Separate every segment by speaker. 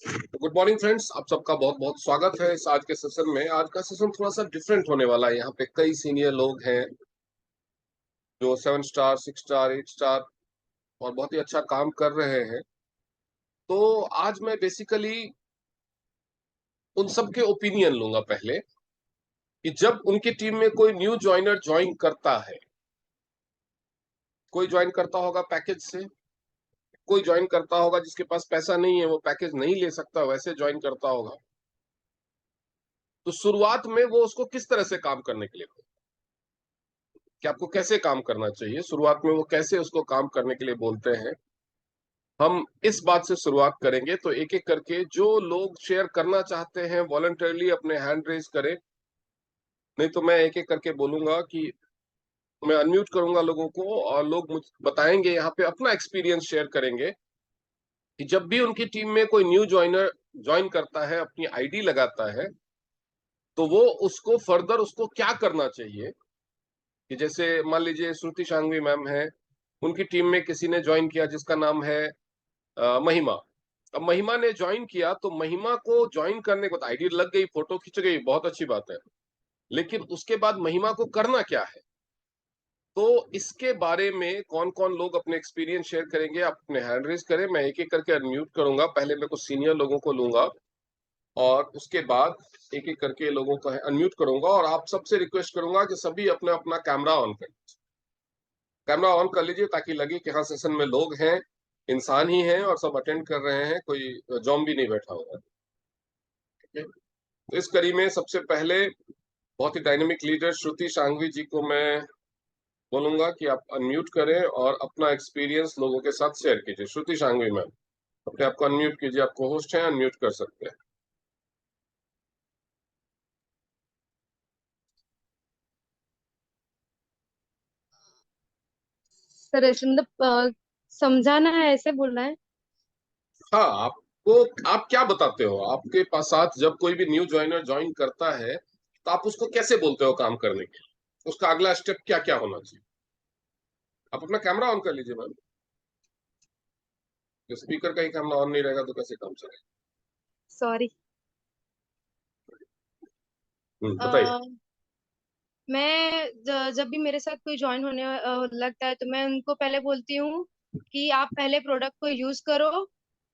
Speaker 1: Good morning friends, आप सबका बहुत बहुत स्वागत है इस आज के सेशन में। आज का सेशन थोड़ा सा डिफरेंट होने वाला है। यहाँ पे कई सीनियर लोग हैं जो 7 स्टार, 6 स्टार, 8 स्टार और बहुत ही अच्छा काम कर रहे हैं। तो आज मैं बेसिकली उन सब के ओपिनियन लूंगा पहले, कि जब उनकी टीम में कोई न्यू ज्वाइनर ज्वाइन करता है, कोई ज्वाइन करता होगा पैकेज से, कोई ज्वाइन करता होगा जिसके पास पैसा नहीं है, वो पैकेज नहीं ले सकता, वैसे ज्वाइन करता होगा। तो शुरुआत में वो उसको किस तरह से काम करने के लिए, कि आपको कैसे काम करना चाहिए, शुरुआत में वो कैसे उसको काम करने के लिए बोलते हैं, हम इस बात से शुरुआत करेंगे। तो एक एक करके जो लोग शेयर करना चाहते हैं वॉलंटरली अपने हैंड रेज करें, नहीं तो मैं एक एक करके बोलूंगा कि मैं अनम्यूट करूंगा लोगों को और लोग मुझ बताएंगे, यहाँ पे अपना एक्सपीरियंस शेयर करेंगे कि जब भी उनकी टीम में कोई न्यू ज्वाइनर ज्वाइन करता है, अपनी आईडी लगाता है, तो वो उसको फर्दर उसको क्या करना चाहिए। कि जैसे मान लीजिए श्रुति शांघवी मैम है, उनकी टीम में किसी ने ज्वाइन किया जिसका नाम है महिमा। अब महिमा ने ज्वाइन किया, तो महिमा को ज्वाइन करने को आईडी लग गई, फोटो खिंच गई, बहुत अच्छी बात है, लेकिन उसके बाद महिमा को करना क्या है। तो इसके बारे में कौन कौन लोग अपने एक्सपीरियंस शेयर करेंगे, आप अपने हैंड रेज करें, मैं एक एक करके अनम्यूट करूंगा। पहले मैं कुछ सीनियर लोगों को लूंगा और उसके बाद एक एक करके लोगों को अनम्यूट करूंगा, और आप सबसे रिक्वेस्ट करूंगा कि सभी अपना अपना कैमरा ऑन करें। कैमरा ऑन कर लीजिए ताकि लगे कि हाँ सेशन में लोग हैं, इंसान ही हैं और सब अटेंड कर रहे हैं, कोई जॉम्बी नहीं बैठा हुआ है। ठीक है? तो इस कड़ी में सबसे पहले बहुत ही डायनेमिक लीडर श्रुति शांघवी जी को मैं बोलूंगा कि आप अनम्यूट करें और अपना एक्सपीरियंस लोगों के साथ शेयर कीजिए। श्रुति शांघवी मैम, अपने आपको अनम्यूट कीजिए, आपको होस्ट हैं, अनम्यूट कर सकते हैं।
Speaker 2: सर ऐसे मतलब समझाना है ऐसे बोलना है।
Speaker 1: हाँ, आपको आप क्या बताते हो, आपके पास साथ जब कोई भी न्यू ज्वाइनर ज्वाइन करता है, तो आप उसको कैसे बोलते हो काम करने के लिए, उसका अगला स्टेप क्या क्या होना चाहिए। आप अपना कैमरा ऑन कर लीजिए मैम। स्पीकर का ही कैमरा ऑन नहीं रहेगा तो कैसे काम चलेगा।
Speaker 2: सॉरी।
Speaker 1: बताइए।
Speaker 2: मैं जब भी मेरे साथ कोई ज्वाइन होने लगता है तो मैं उनको पहले बोलती हूँ कि आप पहले प्रोडक्ट को यूज करो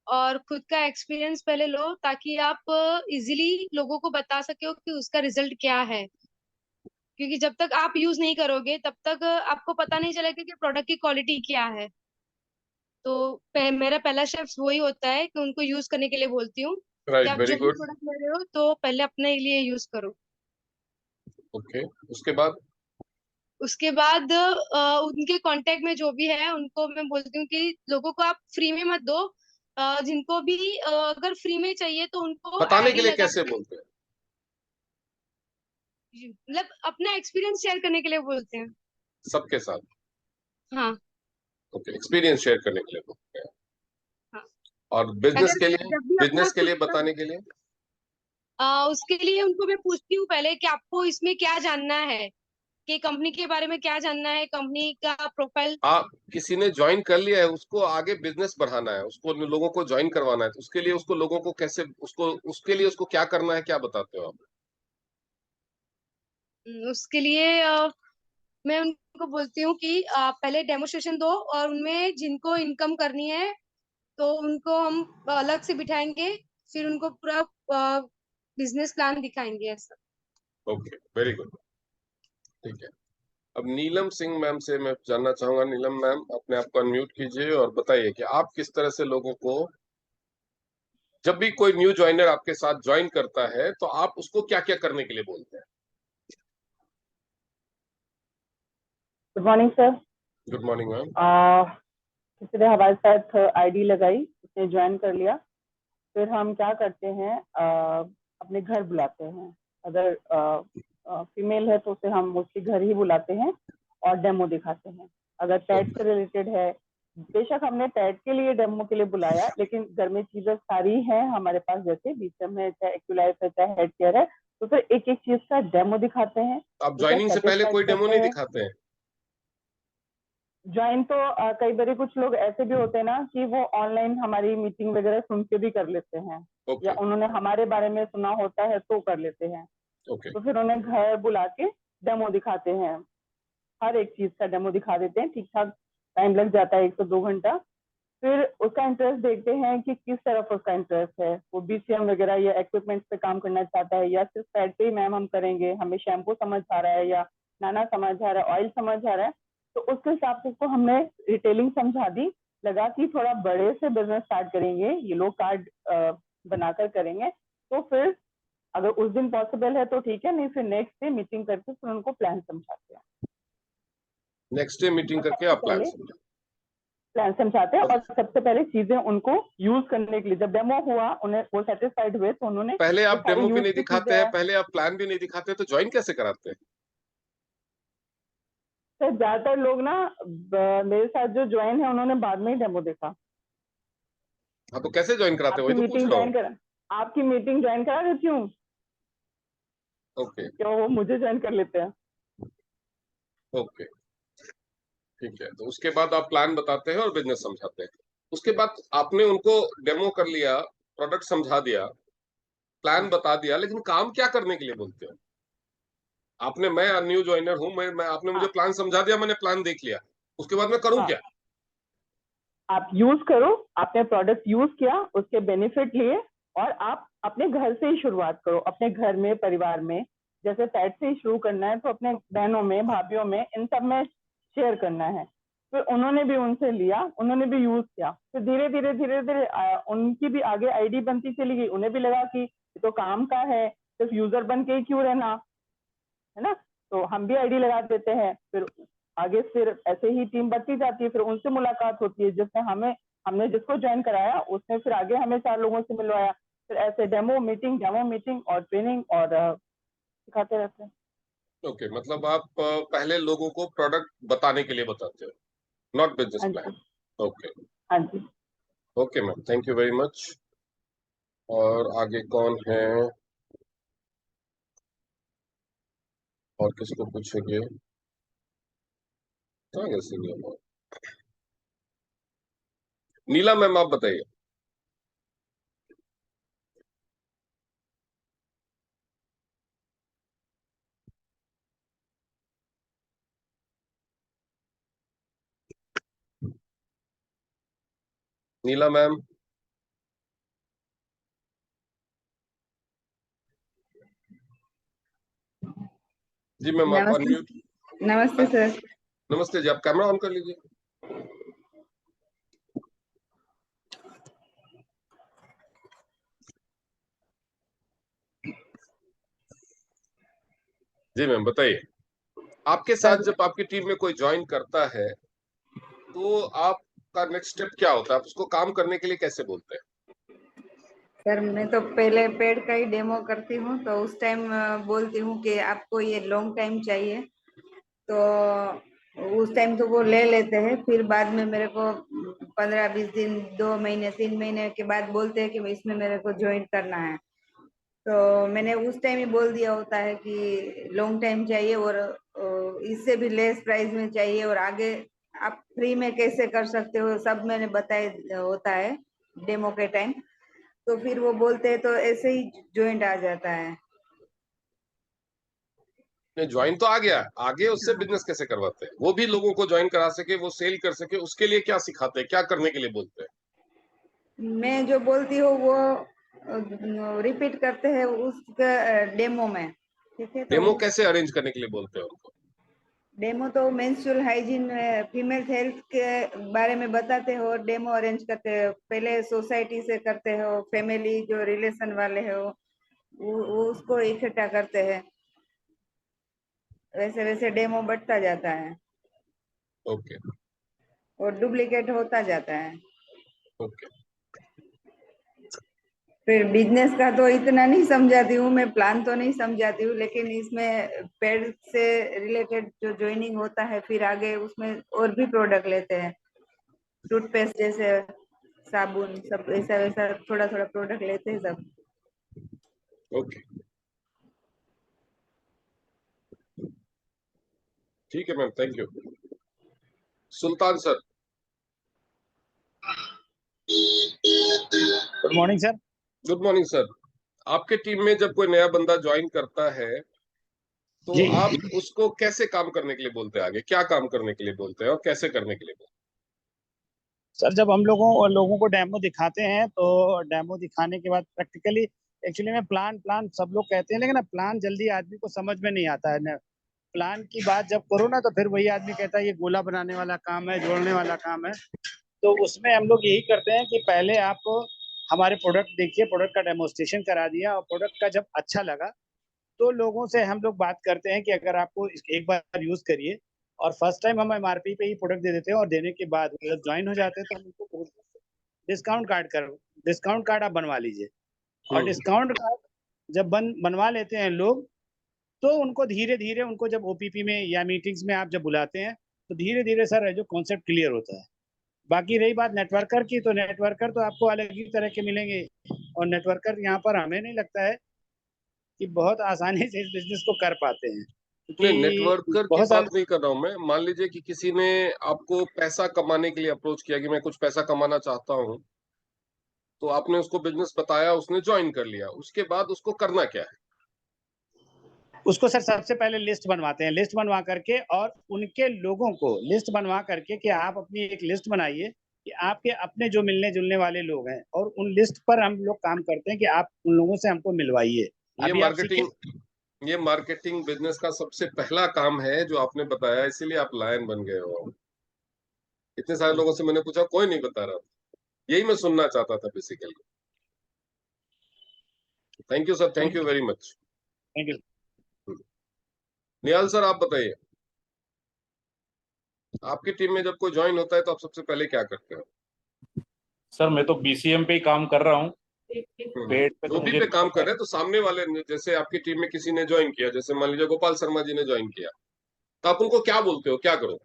Speaker 2: और खुद का एक्सपीरियंस पहले लो, ताकि आप इजीली लोगों को बता सके हो कि उसका रिजल्ट क्या है। क्योंकि जब तक आप यूज नहीं करोगे तब तक आपको पता नहीं चलेगा कि प्रोडक्ट की क्वालिटी क्या है। तो मेरा पहला स्टेप वही होता है कि उनको यूज करने के लिए बोलती हूँ कि
Speaker 1: राइट,
Speaker 2: आप
Speaker 1: वेरी
Speaker 2: जो भी
Speaker 1: गुड।
Speaker 2: प्रोडक्ट ले रहे हो तो पहले अपने लिए यूज करो।
Speaker 1: ओके, उसके बाद।
Speaker 2: उसके बाद उनके कांटेक्ट में जो भी है उनको मैं बोलती हूँ कि लोगों को आप फ्री में मत दो। जिनको भी अगर फ्री में चाहिए तो उनको
Speaker 1: बताने के
Speaker 2: आईडी
Speaker 1: लिए
Speaker 2: लगा
Speaker 1: कैसे
Speaker 2: के,
Speaker 1: बोलते हैं।
Speaker 2: मतलब अपना एक्सपीरियंस शेयर करने के लिए बोलते हैं।
Speaker 1: सबके साथ।
Speaker 2: हाँ।
Speaker 1: ओके, एक्सपीरियंस शेयर करने के लिए बोलते हैं।
Speaker 2: हाँ।
Speaker 1: और बिजनेस
Speaker 2: अगर
Speaker 1: के लिए,
Speaker 2: जब भी अपना
Speaker 1: बिजनेस के
Speaker 2: खुद
Speaker 1: लिए
Speaker 2: का
Speaker 1: बताने के लिए।
Speaker 2: उसके लिए उनको मैं पूछती हूँ पहले कि आपको इसमें क्या जानना है, कि कंपनी के बारे में क्या जानना है, कंपनी का प्रोफाइल।
Speaker 1: आप किसी ने ज्वाइन कर लिया है, उसको आगे बिजनेस बढ़ाना है, उसको लोगों को ज्वाइन करवाना है, तो उसके लिए उसको लोगों को कैसे, उसको उसके लिए उसको क्या करना है, क्या बताते हो आप।
Speaker 2: उसके लिए मैं उनको बोलती हूँ कि पहले डेमोस्ट्रेशन दो और उनमें जिनको इनकम करनी है तो उनको हम अलग से बिठाएंगे, फिर उनको पूरा बिजनेस प्लान दिखाएंगे ऐसा।
Speaker 1: Okay, very good. ठीक है। अब नीलम सिंह मैम से मैं जानना चाहूंगा। नीलम मैम, अपने आप को अनम्यूट कीजिए और बताइए कि आप किस तरह से लोगों को, जब भी कोई न्यू ज्वाइनर आपके साथ ज्वाइन करता है, तो आप उसको क्या क्या करने के लिए बोलते हैं।
Speaker 3: Good morning sir.
Speaker 1: Good morning ma'am.
Speaker 3: किसी ने हमारे साथ आईडी लगाई, उसने ज्वाइन कर लिया, फिर हम क्या करते हैं, अपने घर बुलाते हैं। अगर फीमेल है तो उसे हम मोस्टली घर ही बुलाते हैं और डेमो दिखाते हैं। अगर टैट से रिलेटेड है, बेशक हमने टैट के लिए डेमो के लिए बुलाया, लेकिन घर में चीजें सारी हैं हमारे पास, जैसे बीसम है, चाहे एक्यूलाइज है, चाहे हेड केयर है, तो फिर एक एक चीज का डेमो दिखाते हैं।
Speaker 1: आप
Speaker 3: वो क्या
Speaker 1: ज्वाइनिंग से पहले
Speaker 3: सेटिस्फाइड
Speaker 1: कोई डेमो
Speaker 3: करते
Speaker 1: नहीं
Speaker 3: हैं।
Speaker 1: दिखाते हैं।
Speaker 3: ज्वाइन तो कई बार कुछ लोग ऐसे भी होते हैं ना कि वो ऑनलाइन हमारी मीटिंग वगैरह सुन के भी कर लेते हैं,
Speaker 1: ओके
Speaker 3: या उन्होंने हमारे बारे में सुना होता है तो कर लेते हैं।
Speaker 1: ओके
Speaker 3: तो फिर उन्हें घर बुला के डेमो दिखाते हैं, हर एक चीज का डेमो दिखा देते हैं। ठीक ठाक टाइम लग जाता है 1 से 2 घंटा। फिर उसका इंटरेस्ट देखते हैं कि किस तरफ उसका इंटरेस्ट है, वो बीसीएम वगैरह या इक्विपमेंट्स पे काम करना चाहता है, या सिर्फ पैड पे ही मैम हम करेंगे, हमें शैम्पू समझ आ रहा है या नाना समझ आ रहा है, ऑयल समझ आ रहा है। तो उसके हिसाब से उसको हमने रिटेलिंग समझा दी, लगा कि थोड़ा बड़े से बिजनेस स्टार्ट करेंगे, ये लोग कार्ड बनाकर करेंगे। तो फिर अगर उस दिन पॉसिबल है तो ठीक है, नहीं फिर नेक्स्ट डे मीटिंग करके फिर उनको प्लान समझाते हैं।
Speaker 1: नेक्स्ट डे मीटिंग करके
Speaker 3: सबसे
Speaker 1: आप प्लान
Speaker 3: पहले
Speaker 1: समझा।
Speaker 3: प्लान समझाते हैं, और सबसे पहले चीजें उनको यूज करने के लिए, जब डेमो हुआ उन्हें वो सेटिस्फाइड हुए तो उन्होंने
Speaker 1: पहले
Speaker 3: जो
Speaker 1: आप
Speaker 3: सारी
Speaker 1: डेमो भी
Speaker 3: यूज
Speaker 1: नहीं
Speaker 3: की
Speaker 1: दिखाते
Speaker 3: चीजें
Speaker 1: हैं,
Speaker 3: हैं।
Speaker 1: पहले आप प्लान भी नहीं दिखाते, तो ज्वाइन कैसे कराते हैं?
Speaker 3: तो ज्यादातर लोग ना मेरे साथ जो ज्वाइन है उन्होंने बाद में ही डेमो देखा।
Speaker 1: हाँ, तो कैसे ज्वाइन कराते हैं,
Speaker 3: आपकी
Speaker 1: वही तो पूछ
Speaker 3: मीटिंग
Speaker 1: रहा हूँ।
Speaker 3: ज्वाइन करा आपकी मीटिंग ज्वाइन करा देती हूँ,
Speaker 1: ओके
Speaker 3: क्या वो मुझे ज्वाइन कर लेते हैं?
Speaker 1: ओके ठीक है, तो उसके बाद आप प्लान बताते हैं और बिजनेस समझाते हैं। उसके बाद आपने उनको डेमो कर लिया, प्रोडक्ट समझा दिया, प्लान बता दिया, लेकिन काम क्या करने के लिए बोलते हो? आपने, मैं न्यू ज्वाइनर हूँ, मैं आपने मुझे
Speaker 3: हाँ
Speaker 1: प्लान समझा दिया, मैंने प्लान देख लिया, उसके बाद मैं करूँ
Speaker 3: हाँ,
Speaker 1: क्या?
Speaker 3: आप यूज करो, आपने प्रोडक्ट यूज किया, उसके बेनिफिट लिए, और आप अपने घर से ही शुरुआत करो, अपने घर में, परिवार में। जैसे पैट से ही शुरू करना है तो अपने बहनों में, भाभीियों में, इन सब में शेयर करना है। फिर उन्होंने भी उनसे लिया, उन्होंने भी यूज किया, फिर धीरे धीरे धीरे धीरे उनकी भी आगे आईडी बनती चली गई, उन्हें भी लगा कि ये तो काम का है, सिर्फ यूजर बन के ही क्यों रहना, है ना। तो हम भी आईडी लगा देते हैं, फिर आगे फिर ऐसे ही टीम बढ़ती जाती है, फिर उनसे मुलाकात होती है, जिसने हमने जिसको ज्वाइन कराया उसने फिर आगे हमें 4 लोगों से मिलवाया। फिर ऐसे डेमो मीटिंग और ट्रेनिंग और सिखाते रहते हैं।
Speaker 1: ओके, मतलब आप पहले लोगों को प्रोडक्ट बताने के लिए बताते हो, नॉट बिजनेस
Speaker 3: हाँ
Speaker 1: प्लान।
Speaker 3: जी।
Speaker 1: ओके
Speaker 3: हाँ जी।
Speaker 1: Okay ma'am, thank you very much. और आगे कौन है, और किसको पूछेंगे? कहाँ गए सीनियर? नीला मैम, आप बताइए। नीला मैम। जी मैम, आप
Speaker 4: नमस्ते।
Speaker 1: अनम्यूट।
Speaker 4: नमस्ते सर।
Speaker 1: नमस्ते जी, आप कैमरा ऑन कर लीजिए। जी मैम बताइए, आपके साथ
Speaker 4: सर
Speaker 1: जब आपकी टीम में कोई ज्वाइन करता है तो आपका नेक्स्ट स्टेप क्या होता है? आप उसको काम करने के लिए कैसे बोलते हैं?
Speaker 4: सर मैं तो पहले पेड का ही डेमो करती हूँ, तो उस टाइम बोलती हूँ कि आपको ये लॉन्ग टाइम चाहिए, तो उस टाइम तो वो ले लेते हैं। फिर बाद में मेरे को 15-20 दिन, 2 महीने, 3 महीने के बाद बोलते हैं कि इसमें मेरे को ज्वाइन करना है। तो मैंने उस टाइम ही बोल दिया होता है कि लॉन्ग टाइम चाहिए, और इससे भी लेस प्राइस में चाहिए, और आगे आप फ्री में कैसे कर सकते हो सब मैंने बताया होता है डेमो के टाइम। तो फिर वो बोलते हैं, तो ऐसे ही ज्वाइंट आ जाता है।
Speaker 1: नहीं, ज्वाइन तो आ गया, आगे उससे बिजनेस कैसे करवाते हैं? वो भी लोगों को ज्वाइन करा सके, वो सेल कर सके, उसके लिए क्या सिखाते हैं, क्या करने के लिए बोलते हैं?
Speaker 4: मैं जो बोलती हूँ वो रिपीट करते हैं उसका डेमो में। ठीक है, तो
Speaker 1: डेमो कैसे अरेंज करने के लिए बोलते हैं उनको?
Speaker 4: डेमो तो मेंस्ट्रुअल हाइजीन, फीमेल हेल्थ के बारे में बताते हो, डेमो अरेंज करते हो, पहले सोसाइटी से करते हो, फैमिली जो रिलेशन वाले हो वो उसको इकट्ठा करते हैं, वैसे वैसे डेमो बढ़ता जाता है
Speaker 1: ओके
Speaker 4: और डुप्लीकेट होता जाता है।
Speaker 1: ओके
Speaker 4: फिर बिजनेस का तो इतना नहीं समझाती हूँ मैं, प्लान तो नहीं समझाती हूँ, लेकिन इसमें पेड से रिलेटेड जो ज्वाइनिंग होता है, फिर आगे उसमें और भी प्रोडक्ट लेते हैं, टूथपेस्ट जैसे, साबुन, सब ऐसा वैसा थोड़ा थोड़ा प्रोडक्ट लेते हैं सब।
Speaker 1: ओके ठीक है ma'am, thank you. Sultan sir.
Speaker 5: Good morning sir.
Speaker 1: Good morning sir. आपके टीम में जब कोई नया बंदा ज्वाइन करता है तो
Speaker 5: जी
Speaker 1: आप उसको कैसे काम करने के लिए बोलते हैं, आगे क्या काम करने के लिए बोलते हैं और कैसे करने के लिए बोलते
Speaker 5: सर, जब हम लोगों को डेमो दिखाते हैं तो डेमो दिखाने के बाद प्रैक्टिकली एक्चुअली में प्लान प्लान सब लोग कहते हैं, लेकिन प्लान जल्दी आदमी को समझ में नहीं आता है। प्लान की बात जब करो ना तो फिर वही आदमी कहता है ये गोला बनाने वाला काम है, जोड़ने वाला काम है। तो उसमें हम लोग यही करते हैं कि पहले आप हमारे प्रोडक्ट देखिए, प्रोडक्ट का डेमोस्ट्रेशन करा दिया और प्रोडक्ट का जब अच्छा लगा तो लोगों से हम लोग बात करते हैं कि अगर आपको एक बार यूज करिए, और फर्स्ट टाइम हम एमआरपी पे ही प्रोडक्ट दे देते हैं, और देने के बाद जब ज्वाइन हो जाते हैं तो हम उनको डिस्काउंट कार्ड आप बनवा लीजिए। और
Speaker 1: हैं?
Speaker 5: डिस्काउंट कार्ड जब बनवा लेते हैं लोग, तो उनको धीरे धीरे उनको जब ओपीपी में या मीटिंग्स में आप जब बुलाते हैं तो धीरे धीरे सर जो कॉन्सेप्ट क्लियर होता है। बाकी रही बात नेटवर्कर की, तो नेटवर्कर तो आपको अलग ही तरह के मिलेंगे, और नेटवर्कर यहाँ पर हमें नहीं लगता है कि बहुत आसानी से इस बिजनेस को कर पाते हैं,
Speaker 1: नहीं,
Speaker 5: क्योंकि
Speaker 1: नेटवर्कर की
Speaker 5: बहुत
Speaker 1: बात
Speaker 5: सारे
Speaker 1: नहीं कर रहा हूं मैं। मान लीजिए कि किसी ने आपको पैसा कमाने के लिए अप्रोच किया कि मैं कुछ पैसा कमाना चाहता हूं, तो आपने उसको बिजनेस बताया, उसने ज्वाइन कर लिया, उसके बाद उसको करना क्या है?
Speaker 5: उसको सर सबसे पहले लिस्ट बनवाते हैं, लिस्ट बनवा करके, और उनके लोगों को लिस्ट बनवा करके कि आप अपनी एक लिस्ट बनाइए कि आपके अपने जो मिलने जुलने वाले लोग हैं, और उन लिस्ट पर हम लोग काम करते हैं कि आप उन लोगों से हमको मिलवाइए।
Speaker 1: ये
Speaker 5: अभी आप सीखे।
Speaker 1: मार्केटिंग ये मार्केटिंग बिजनेस का सबसे पहला काम है जो आपने बताया, इसीलिए आप लायन बन गए हो। इतने सारे लोगों से मैंने पूछा, कोई नहीं बता रहा था। यही मैं सुनना चाहता था basically. Thank you sir, thank you very much.
Speaker 5: Thank you.
Speaker 1: Nihal sir, आप बताइए, आपकी टीम में जब कोई ज्वाइन होता है तो आप सबसे पहले क्या करते हो?
Speaker 6: सर मैं तो बीसीएम पे ही काम कर रहा हूँ। पेड पे तो
Speaker 1: ओबी
Speaker 6: मुझे
Speaker 1: पे
Speaker 6: नहीं
Speaker 1: काम
Speaker 6: पता
Speaker 1: कर
Speaker 6: है।
Speaker 1: रहे हैं तो सामने वाले ने, जैसे आपकी टीम में किसी ने ज्वाइन किया, जैसे मान लीजिए गोपाल शर्मा जी ने ज्वाइन किया, तो आप उनको क्या बोलते हो, क्या करो?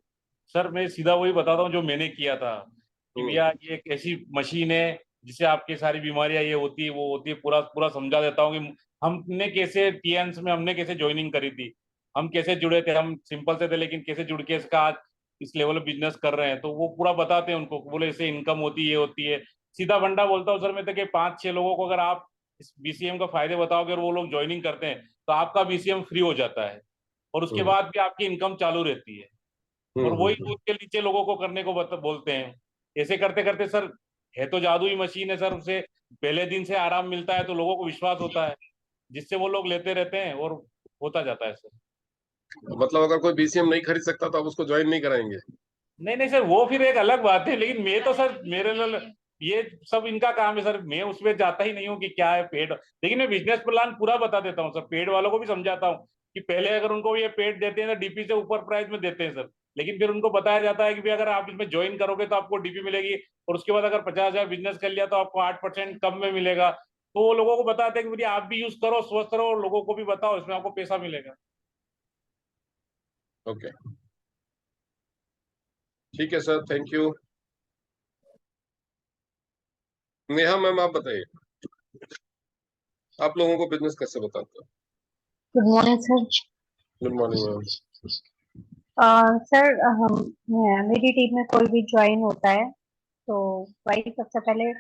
Speaker 6: सर मैं सीधा वही बताता हूँ जो मैंने किया था कि
Speaker 1: हम्म।
Speaker 6: भैया ये एक ऐसी मशीन है जिससे आपकी सारी बीमारियां ये होती है वो होती है, पूरा पूरा समझा देता हूँ कि हमने कैसे टीएन्स में हमने कैसे ज्वाइनिंग करी थी, हम कैसे जुड़े थे। हम सिंपल से थे लेकिन कैसे जुड़ के इसका आज इस लेवल बिजनेस कर रहे हैं, तो वो पूरा बताते हैं उनको। बोले इससे इनकम होती है, ये होती है। सीधा फंडा बोलता हूँ सर मैं तो कि 5-6 लोगों को अगर आप इस बीसीएम का फायदे बताओगे और वो लोग ज्वाइनिंग करते हैं तो आपका बीसीएम फ्री हो जाता है, और उसके
Speaker 1: हम्म।
Speaker 6: बाद भी आपकी इनकम चालू रहती है। और वही दूध के नीचे लोगों को करने को बोलते हैं। ऐसे करते करते सर, है तो जादू ही मशीन है सर, उसे पहले दिन से आराम मिलता है तो लोगों को विश्वास होता है, जिससे वो लोग लेते रहते हैं और होता जाता है सर।
Speaker 1: मतलब अगर कोई बीसीएम नहीं खरीद सकता तो आप उसको ज्वाइन नहीं कराएंगे?
Speaker 6: नहीं नहीं सर, वो फिर एक अलग बात है, लेकिन मैं तो सर मेरे लिए ये सब इनका काम है सर। मैं उसमें जाता ही नहीं हूँ कि क्या है पेड, लेकिन मैं बिजनेस प्लान पूरा बता देता हूँ सर। पेड वालों को भी समझाता हूँ कि पहले अगर उनको ये पेड देते हैं तो डीपी से ऊपर प्राइस में देते हैं सर, लेकिन फिर उनको बताया जाता है कि भाई अगर आप इसमें ज्वाइन करोगे तो आपको डीपी मिलेगी, और उसके बाद अगर 50,000 बिजनेस कर लिया तो आपको 8% कम में मिलेगा। तो वो लोगों को बताते हैं कि भैया आप भी यूज करो, स्वस्थ रहो, और लोगों को भी बताओ, इसमें आपको पैसा मिलेगा।
Speaker 1: ओके, ठीक है sir, thank you. Neha ma'am, आप बताइए, आप लोगों को बिजनेस कैसे बताते हो?
Speaker 7: Good morning sir.
Speaker 1: Good morning ma'am.
Speaker 7: Sir हम मेरी टीम में कोई भी ज्वाइन होता है तो वही सबसे पहले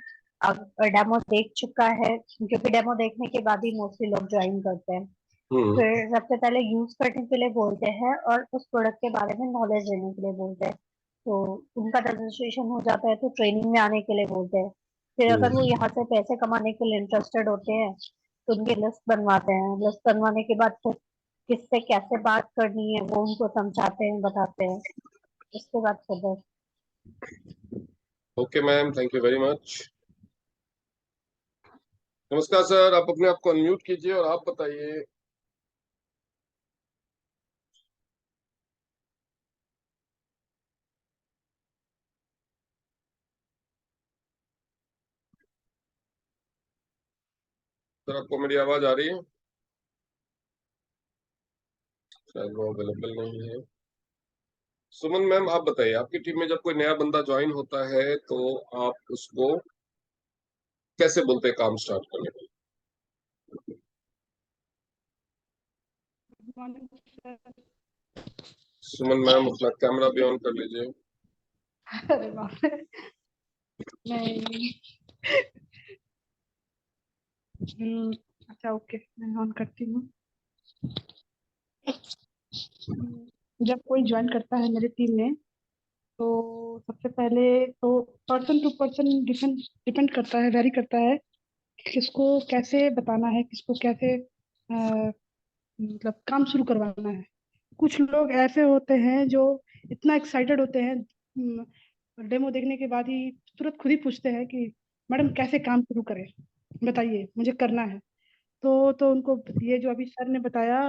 Speaker 7: डेमो देख चुका है, क्योंकि डेमो देखने के बाद ही मोस्टली लोग ज्वाइन करते हैं। फिर सबसे पहले यूज करने के लिए बोलते हैं और उस प्रोडक्ट के बारे में नॉलेज लेने के लिए बोलते हैं। तो उनका रजिस्ट्रेशन हो जाता है तो ट्रेनिंग में आने के लिए बोलते हैं। फिर अगर वो यहाँ से पैसे कमाने के लिए इंटरेस्टेड होते हैं तो उनकी लिस्ट बनवाते हैं। लिस्ट बनवाने के बाद फिर किससे कैसे बात करनी है वो उनको समझाते हैं, बताते हैं। उसके बाद फिर बस।
Speaker 1: Okay ma'am, thank you very much. नमस्कार सर, आप अपने आप को अनम्यूट कीजिए और आप बताइए। सर, आपको मेरी आवाज आ रही है? शायद वो अवेलेबल नहीं है। सुमन मैम, आप बताइए, आपकी टीम में जब कोई नया बंदा ज्वाइन होता है तो आप उसको कैसे बोलते हैं काम स्टार्ट करने के लिए? सुमन मैम, अपना कैमरा भी ऑन कर लीजिए।
Speaker 8: अरे बाप रे, नहीं। अच्छा ओके, मैं ऑन करती हूँ। जब कोई ज्वाइन करता है मेरी टीम में, तो सबसे पहले तो person to person depend depend करता है, वेरी करता है कि किसको कैसे बताना है, किसको कैसे मतलब काम शुरू करवाना है। कुछ लोग ऐसे होते हैं जो इतना एक्साइटेड होते हैं, डेमो देखने के बाद ही तुरंत खुद ही पूछते हैं कि मैडम कैसे काम शुरू करें, बताइए मुझे करना है। तो उनको ये जो अभी सर ने बताया,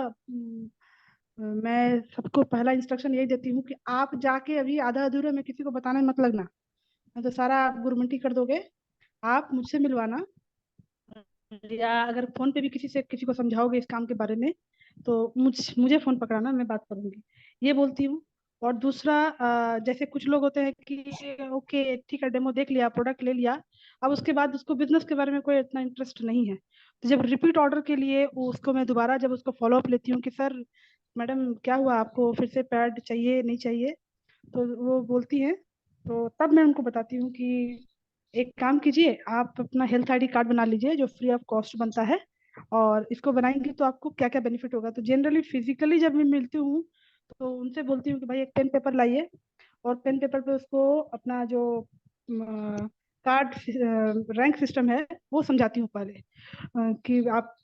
Speaker 8: मैं सबको पहला इंस्ट्रक्शन यही देती हूँ कि आप जाके अभी आधा अधूरा में किसी को बताने मत लगना, नहीं तो सारा आप गुरमटी कर दोगे। आप मुझसे मिलवाना, या अगर फोन पे भी किसी से किसी को समझाओगे इस काम के बारे में, तो मुझे फोन पकड़ाना, मैं बात करूंगी, ये बोलती हूँ। और दूसरा, जैसे कुछ लोग होते हैं कि ओके ठीक है, डेमो देख लिया, प्रोडक्ट ले लिया, अब उसके बाद उसको बिजनेस के बारे में कोई इतना इंटरेस्ट नहीं है, तो जब रिपीट ऑर्डर के लिए उसको मैं दोबारा जब उसको फॉलो अप लेती हूँ कि सर मैडम क्या हुआ, आपको फिर से पैड चाहिए नहीं चाहिए, तो वो बोलती हैं, तो तब मैं उनको बताती हूँ कि एक काम कीजिए, आप अपना हेल्थ आईडी कार्ड बना लीजिए जो फ्री ऑफ कॉस्ट बनता है, और इसको बनाएंगे तो आपको क्या क्या बेनिफिट होगा। तो जनरली फिजिकली जब मैं मिलती हूँ तो उनसे बोलती हूँ कि भाई एक पेन पेपर लाइए, और पेन पेपर पे उसको अपना जो कार्ड रैंक सिस्टम है वो समझाती हूँ पहले, कि आप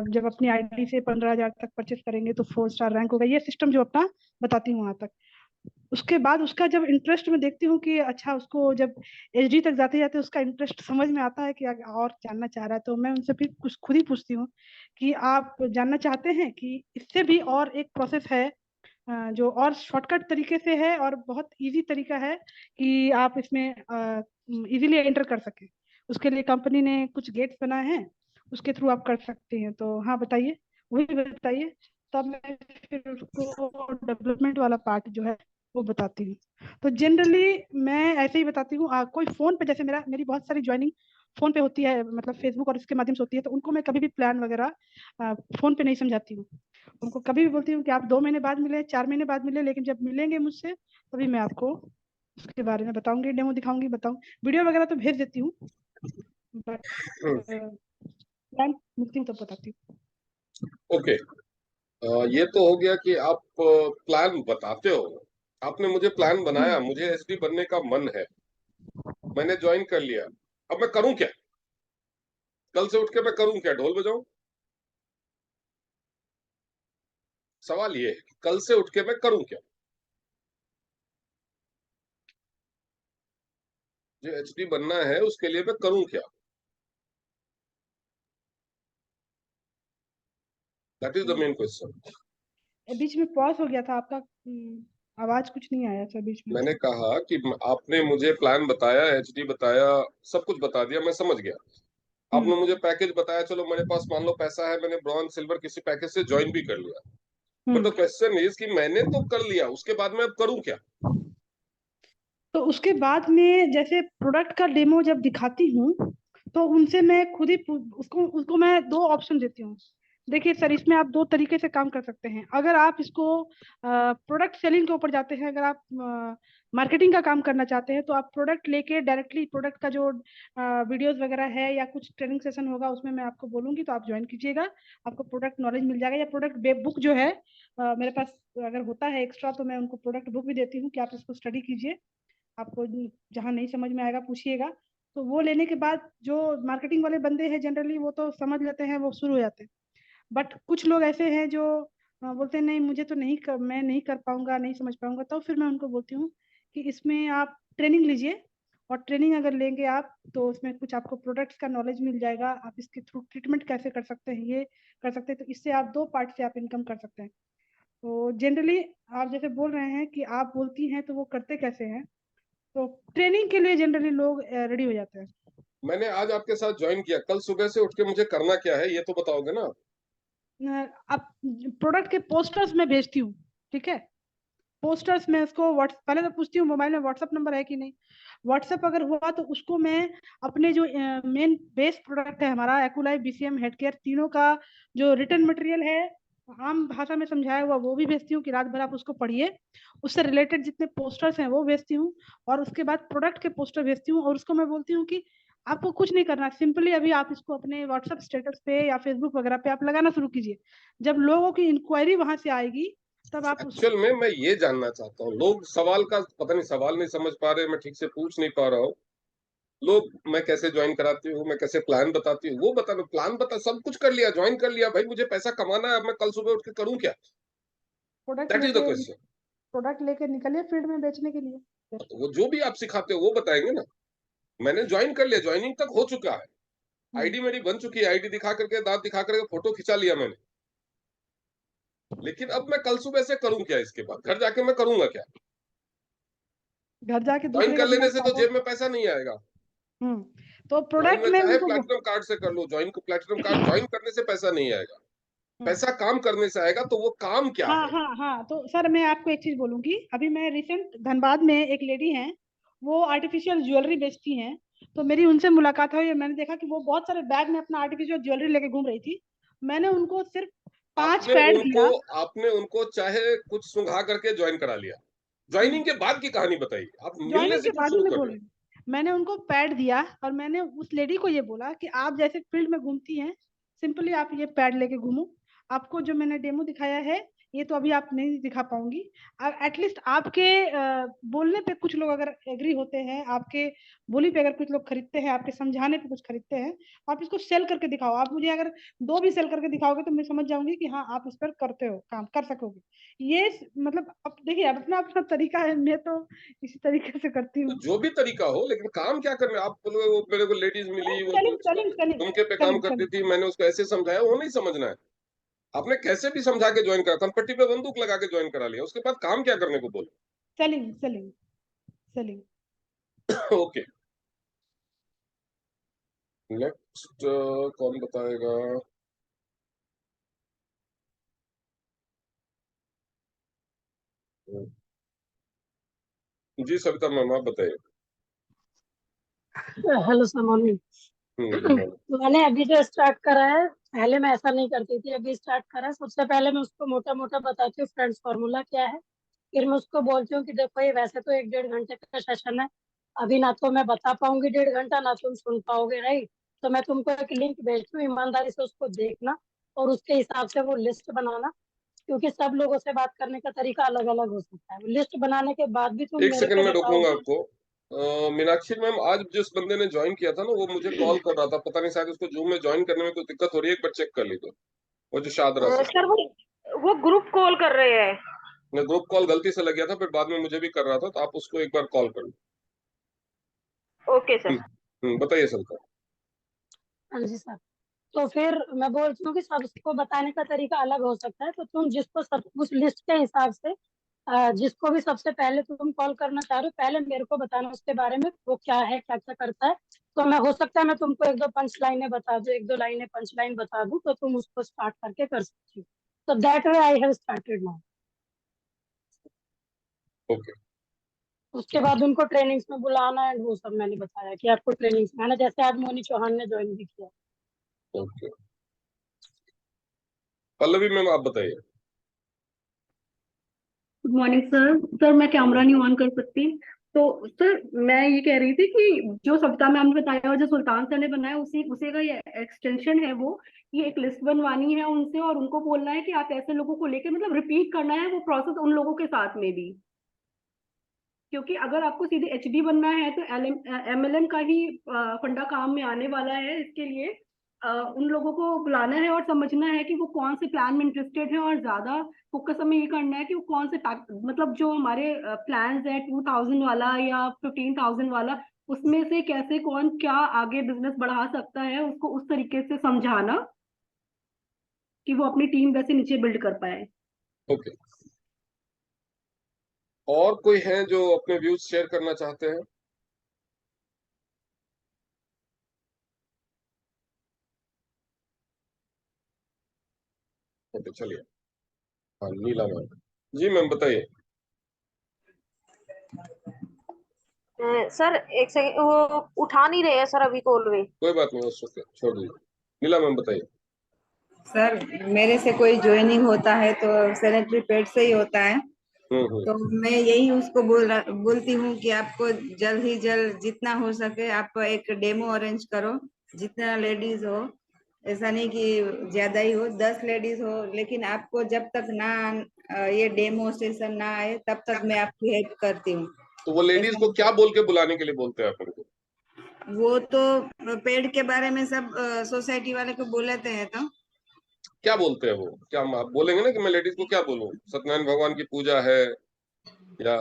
Speaker 8: जब अपनी आईडी से 15,000 तक परचेस करेंगे तो 4 स्टार रैंक होगा, ये सिस्टम जो अपना बताती हूँ वहां तक। उसके बाद उसका जब इंटरेस्ट में देखती हूँ कि अच्छा, उसको जब एचडी तक जाते जाते उसका इंटरेस्ट समझ में आता है कि और जानना चाह रहा है, तो मैं उनसे फिर कुछ खुद ही पूछती हूँ कि आप जानना चाहते हैं कि इससे भी और एक प्रोसेस है, जो और शॉर्टकट तरीके से है और बहुत इजी तरीका है कि आप इसमें इजीली एंटर कर सके, उसके लिए कंपनी ने कुछ गेट्स बनाए हैं, उसके थ्रू आप कर सकते हैं, तो हाँ बताइए, वही बताइए। तब मैं फिर उसको डेवलपमेंट वाला पार्ट जो है वो बताती हूँ। तो जनरली मैं ऐसे ही बताती हूँ। कोई फोन पे, जैसे मेरी बहुत सारी ज्वाइनिंग फोन पे होती है, मतलब फेसबुक और इसके माध्यम से होती है, तो उनको मैं कभी भी प्लान वगैरह फोन पे नहीं समझाती हूँ। उनको कभी भी बोलती हूँ कि आप 2 महीने बाद मिले, 4 महीने बाद मिले, लेकिन जब मिलेंगे मुझसे तभी मैं आपको उसके बारे में बताऊंगी, डेमो दिखाऊंगी, बताऊँ, वीडियो वगैरह तो भेज देती हूँ, बट प्लान मिलती हूँ तब बताती हूँ।
Speaker 1: ओके, ये तो हो गया कि आप प्लान बताते हो। आपने मुझे प्लान बनाया, मुझे एसडी बनने का मन है, मैंने ज्वाइन कर लिया, अब मैं करूं क्या? कल से उठ के मैं करूं क्या? ढोल बजाऊं? सवाल ये है कि कल से उठ के मैं करूं क्या? जो एचडी बनना है उसके लिए मैं करूं क्या? That is the main question.
Speaker 8: बीच में पॉज हो गया था आपका, आवाज कुछ नहीं आया था बीच में।
Speaker 1: मैंने कहा कि आपने मुझे प्लान बताया, एचडी बताया, सब कुछ बता दिया, मैं समझ गया। आपने मुझे पैकेज बताया, चलो मेरे पास मान लो पैसा है, मैंने ब्रॉन्ज सिल्वर किसी पैकेज से ज्वाइन भी कर लिया, बट द क्वेश्चन इज कि मैंने तो कर लिया, उसके बाद मैं अब करूं क्या?
Speaker 8: तो उसके बाद में जैसे प्रोडक्ट का डेमो जब दिखाती हूँ, तो उनसे मैं खुद ही उसको उसको मैं 2 ऑप्शन देती हूँ। देखिए सर, इसमें आप 2 तरीके से काम कर सकते हैं। अगर आप इसको प्रोडक्ट सेलिंग के ऊपर जाते हैं, अगर आप मार्केटिंग का काम करना चाहते हैं, तो आप प्रोडक्ट लेके डायरेक्टली प्रोडक्ट का जो वीडियोस वगैरह है या कुछ ट्रेनिंग सेशन होगा उसमें मैं आपको बोलूंगी, तो आप ज्वाइन कीजिएगा, आपको प्रोडक्ट नॉलेज मिल जाएगा। या प्रोडक्ट बुक जो है, मेरे पास अगर होता है एक्स्ट्रा, तो मैं उनको प्रोडक्ट बुक भी देती हूँ कि आप इसको स्टडी कीजिए, आपको जहाँ नहीं समझ में आएगा पूछिएगा। तो वो लेने के बाद जो मार्केटिंग वाले बंदे हैं जनरली वो तो समझ लेते हैं, वो शुरू हो जाते हैं। बट कुछ लोग ऐसे हैं जो बोलते हैं नहीं मुझे तो मैं नहीं कर पाऊंगा, नहीं समझ पाऊंगा, तो फिर मैं उनको बोलती हूँ कि इसमें आप ट्रेनिंग लीजिए, और ट्रेनिंग अगर लेंगे आप तो उसमें कुछ आपको प्रोडक्ट्स का नॉलेज मिल जाएगा, आप इसके थ्रू ट्रीटमेंट कैसे कर सकते हैं ये कर सकते हैं, तो इससे आप 2 पार्ट से आप इनकम कर सकते हैं। तो जनरली आप जैसे बोल रहे हैं कि आप बोलती हैं तो वो करते कैसे हैं, तो ट्रेनिंग के लिए जनरली लोग रेडी हो जाते हैं।
Speaker 1: मैंने आज आपके साथ ज्वाइन किया, कल सुबह से उठ के मुझे करना क्या है ये तो बताओगे ना?
Speaker 8: अब प्रोडक्ट के पोस्टर्स में भेजती हूँ, ठीक है, पोस्टर्स में उसको पहले तो पूछती हूँ मोबाइल में व्हाट्सएप नंबर है कि नहीं। व्हाट्सएप अगर हुआ तो उसको मैं अपने जो मेन बेस प्रोडक्ट है हमारा एक्यूलाइफ, बीसीएम, हेडकेयर, तीनों का जो रिटर्न मटेरियल है आम भाषा में समझाया हुआ वो भी भेजती हूँ कि रात भर आप उसको पढ़िए, उससे रिलेटेड जितने पोस्टर्स हैं वो भेजती हूँ, और उसके बाद प्रोडक्ट के पोस्टर भेजती हूँ। और उसको मैं बोलती हूँ कि आपको कुछ नहीं करना, सिंपली अभी आप इसको अपने व्हाट्सएप स्टेटस पे या फेसबुक वगैरह पे आप लगाना शुरू कीजिए। जब लोगों की इंक्वायरी वहां से आएगी तब आप
Speaker 1: एक्चुअल में मैं ये जानना चाहता हूँ, लोग सवाल का पता नहीं सवाल नहीं समझ पा रहे, मैं ठीक से पूछ नहीं पा रहा हूँ। लोग मैं कैसे ज्वाइन कराती हूँ, मैं कैसे प्लान बताती हूँ, वो बता, प्लान बता, सब कुछ कर लिया, ज्वाइन कर लिया, भाई मुझे पैसा कमाना है, अब मैं कल सुबह उठ के करूँ क्या? That is the question.
Speaker 8: Product लेके निकलिए फील्ड में बेचने के लिए।
Speaker 1: तो वो जो भी आप सिखाते हो वो बताएंगे ना। मैंने ज्वाइन कर लिया, ज्वाइनिंग तक हो चुका है, आईडी मेरी बन चुकी है, आईडी दिखा करके, दांत दिखा करके फोटो खिंचा लिया मैंने, लेकिन अब मैं कल सुबह से करूं क्या? इसके बाद घर जाके मैं करूंगा क्या?
Speaker 8: घर जाके
Speaker 1: ज्वाइन
Speaker 8: दूसरे
Speaker 1: कर
Speaker 8: का
Speaker 1: लेने
Speaker 8: दिमाग
Speaker 1: से तो
Speaker 8: खाओ।
Speaker 1: जेब में पैसा नहीं आएगा।
Speaker 8: तो
Speaker 1: ज्वाइन
Speaker 8: प्रोडक्ट
Speaker 1: में
Speaker 8: में
Speaker 1: चाहे
Speaker 8: उनको
Speaker 1: प्लैटिनम कार्ड से कर लो, ज्वाइन को प्लैटिनम कार्ड ज्वाइन करने से पैसा नहीं आएगा, पैसा काम करने से आएगा। तो वो काम क्या
Speaker 8: हाँ
Speaker 1: है?
Speaker 8: हाँ हाँ, तो सर मैं आपको एक चीज बोलूंगी। अभी मैं रिसेंट धनबाद में एक लेडी हैं, वो आर्टिफिशियल ज्वेलरी बेचती हैं, तो मेरी उनसे मुलाकात हुई। मैंने देखा कि वो बहुत सारे बैग में अपना आर्टिफिशियल ज्वेलरी लेके घूम रही थी। मैंने उनको सिर्फ 5 पैड दिया।
Speaker 1: आपने उनको चाहे कुछ सुंघा करके ज्वाइन करा लिया, ज्वाइनिंग के बाद की कहानी बताइए, आप मिलने
Speaker 8: ज्वाइनिंग
Speaker 1: से
Speaker 8: के
Speaker 1: क्यों
Speaker 8: बाद ही
Speaker 1: शुरू
Speaker 8: मैं
Speaker 1: कर
Speaker 8: बोल
Speaker 1: रहे
Speaker 8: रही हूँ। मैंने उनको पैड दिया और मैंने उस लेडी को ये बोला कि आप जैसे फील्ड में घूमती हैं, सिंपली आप ये पैड लेके घूमो। आपको जो मैंने डेमो दिखाया है ये तो अभी आप नहीं दिखा पाऊंगी। एटलीस्ट आपके बोलने पे कुछ लोग अगर एग्री होते हैं, आपके बोली पे अगर कुछ लोग खरीदते हैं, आपके समझाने पे कुछ खरीदते हैं, आप इसको सेल करके दिखाओ। आप मुझे अगर 2 भी सेल करके दिखाओगे तो मैं समझ जाऊंगी कि हाँ आप इस पर करते हो, काम कर सकोगे। ये मतलब अब देखिए, अपना अपना तरीका है, मैं तो इसी तरीके से करती
Speaker 1: तो
Speaker 8: हूँ।
Speaker 1: जो भी तरीका हो, लेकिन काम क्या करना है? आप बोलोगे वो मेरे को लेडीज मिली, वो
Speaker 8: सेलिंग सेलिंग सेलिंग
Speaker 1: तुमके पे काम
Speaker 8: सेलिंग
Speaker 1: करती
Speaker 8: सेलिंग
Speaker 1: थी, मैंने उसको ऐसे समझाया, वो नहीं समझना है। आपने कैसे भी समझा के ज्वाइन करा, कनपट्टी पे बंदूक लगा के ज्वाइन करा लिया, उसके बाद काम क्या करने को बोलो?
Speaker 8: Selling selling selling.
Speaker 1: Okay, next कौन बताएगा? जी सविता मैम, आप बताइए।
Speaker 9: Hello sir, morning. मैंने अभी जो स्टार्ट करा है, पहले मैं ऐसा नहीं करती थी, अभी स्टार्ट करा है। सबसे पहले मैं उसको मोटा मोटा बताती हूँ फ्रेंड्स फार्मूला क्या है। फिर मैं उसको बोलती हूँ कि देखो ये वैसे तो 1-1.5 घंटे का सेशन है, अभी ना तो मैं बता पाऊंगी 1.5 घंटा, ना तुम सुन पाओगे, राइट? तो मैं तुमको एक लिंक भेजती हूँ, ईमानदारी से उसको देखना और उसके हिसाब से वो लिस्ट बनाना, क्योंकि सब लोगों से बात करने का तरीका अलग अलग हो सकता है। लिस्ट बनाने के बाद भी तुम
Speaker 1: एक
Speaker 9: मेरे
Speaker 1: सेकंड
Speaker 9: को
Speaker 1: में रोकूंगा
Speaker 9: बताओगे।
Speaker 1: आपको। मीनाक्षी मैम, आज जिस बंदे ने ज्वाइन किया था ना, वो मुझे कॉल कर रहा था, पता नहीं शायद उसको जूम में ज्वाइन करने में कोई दिक्कत हो रही है, एक बार चेक कर लीजिए। वो जो शादरा से
Speaker 10: सर वो ग्रुप कॉल कर रहे हैं।
Speaker 1: मैं ग्रुप कॉल गलती से लग गया था, फिर बाद में मुझे भी कर रहा था, तो आप उसको एक बार कॉल कर लो।
Speaker 10: Okay sir.
Speaker 1: बताइए सविता।
Speaker 9: हाँ जी सर। तो फिर मैं बोलती हूँ कि सबको बताने का तरीका अलग हो सकता है, तो तुम जिसको सब उस लिस्ट के हिसाब से जिसको भी सबसे पहले तुम कॉल करना चाह रहे हो, पहले मेरे को बताना उसके बारे में, वो क्या है, क्या क्या करता है। तो मैं हो सकता है मैं तुमको 1-2 पंच लाइनें बता दूं, 1-2 लाइनें पंच लाइन बता दूं, तो तुम उसको स्टार्ट करके कर सकती हो। तो that way I have started now.
Speaker 1: Okay,
Speaker 9: उसके बाद उनको ट्रेनिंग्स में बुलाना है, वो सब मैंने बताया कि आपको ट्रेनिंग्स में आना, जैसे आज मोनी चौहान ने ज्वाइन भी किया।
Speaker 1: ओके। पल्लवी मैम, आप बताइए।
Speaker 11: Good morning sir. सर मैं कैमरा नहीं ऑन कर सकती। तो सर मैं ये कह रही थी कि जो सविता मैम ने बताया और जो सुल्तान सर ने बनाया, उसी उसी का ये एक्सटेंशन है। वो ये एक लिस्ट बनवानी है उनसे और उनको बोलना है कि आप ऐसे लोगों को लेकर मतलब रिपीट करना है वो प्रोसेस उन लोगों के साथ में भी। क्योंकि अगर आपको सीधे एचडी बनना है तो एमएलएम का ही फंडा काम में आने वाला है। इसके लिए उन लोगों को बुलाना है और समझना है कि वो कौन से प्लान में इंटरेस्टेड है, और ज्यादा फोकस हमें ये करना है कि वो कौन से मतलब जो हमारे प्लान्स है 2000 वाला या 15,000 वाला, उसमें से कैसे कौन क्या आगे बिजनेस बढ़ा सकता है, उसको उस तरीके से समझाना कि वो अपनी टीम वैसे नीचे बिल्ड कर पाए।
Speaker 1: ओके, और कोई है जो अपने व्यूज शेयर करना चाहते हैं? ओके, चलिए। हाँ, नीला मैम। जी मैम, बताइए।
Speaker 10: सर एक सेकंड, वो उठा नहीं रहे हैं सर अभी कॉल में।
Speaker 1: कोई बात नहीं, छोड़ दीजिए। नीला मैम बताइए।
Speaker 4: सर मेरे से कोई ज्वाइनिंग होता है तो सैनिटरी पैड से ही होता है। तो मैं यही उसको बोलती हूँ कि आपको जल्द ही जल्द जितना हो सके आप एक डेमो अरेंज करो, जितना लेडीज हो, ऐसा नहीं कि ज्यादा ही हो, 10 लेडीज हो, लेकिन आपको जब तक ना ये डेमो सेशन ना आए तब तक मैं आपकी हेल्प करती हूँ।
Speaker 1: तो वो लेडीज को क्या बोल के बुलाने के लिए बोलते हैं अपन को?
Speaker 4: वो तो पेड़ के बारे में सब सोसाइटी वाले को बोलते हैं। तो
Speaker 1: क्या बोलते हैं वो? क्या आप बोलेंगे ना कि मैं लेडीज को क्या बोलूं, सत्यनारायण भगवान की पूजा है या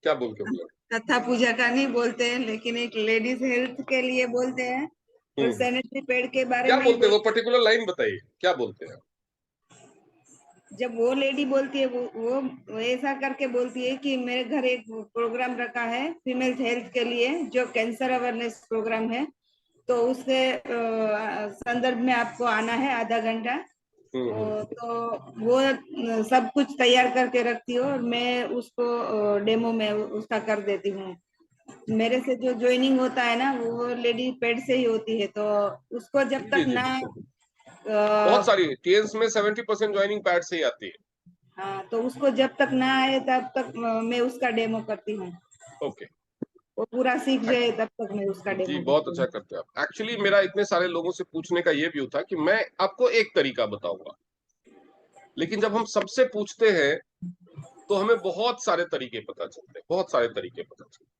Speaker 1: क्या बोल के बोले?
Speaker 4: कथा पूजा का नहीं बोलते हैं, लेकिन एक लेडीज हेल्थ के लिए बोलते हैं और सैनिटरी पैड के बारे
Speaker 1: क्या
Speaker 4: में
Speaker 1: बोलते हैं? वो पर्टिकुलर लाइन बताइए, क्या बोलते हैं?
Speaker 4: जब वो लेडी बोलती है वो ऐसा करके बोलती है कि मेरे घर एक प्रोग्राम रखा है फीमेल हेल्थ के लिए, जो कैंसर अवेयरनेस प्रोग्राम है, तो उसके संदर्भ में आपको आना है आधा घंटा। तो वो सब कुछ तैयार करके रखती हूँ और मैं उसको डेमो में उसका कर देती हूँ। मेरे से जो ज्वाइनिंग होता है ना वो लेडी पेड से ही होती है, तो उसको जब तक ना
Speaker 1: बहुत सारी टीएन्स में 70% ज्वाइनिंग पैड से ही आती है।
Speaker 4: हाँ, तो उसको जब तक ना आए तब तक मैं उसका डेमो करती हूँ।
Speaker 1: ओके,
Speaker 4: वो पूरा सीख जाए तब तक मैं उसका
Speaker 1: जी
Speaker 4: डेमो
Speaker 1: बहुत
Speaker 4: करती
Speaker 1: अच्छा
Speaker 4: हूँ।
Speaker 1: करते हैं आप। एक्चुअली मेरा इतने सारे लोगों से पूछने का ये व्यू था कि मैं आपको एक तरीका बताऊंगा, लेकिन जब हम सबसे पूछते हैं तो हमें बहुत सारे तरीके पता चलते हैं, बहुत सारे तरीके पता चलते हैं।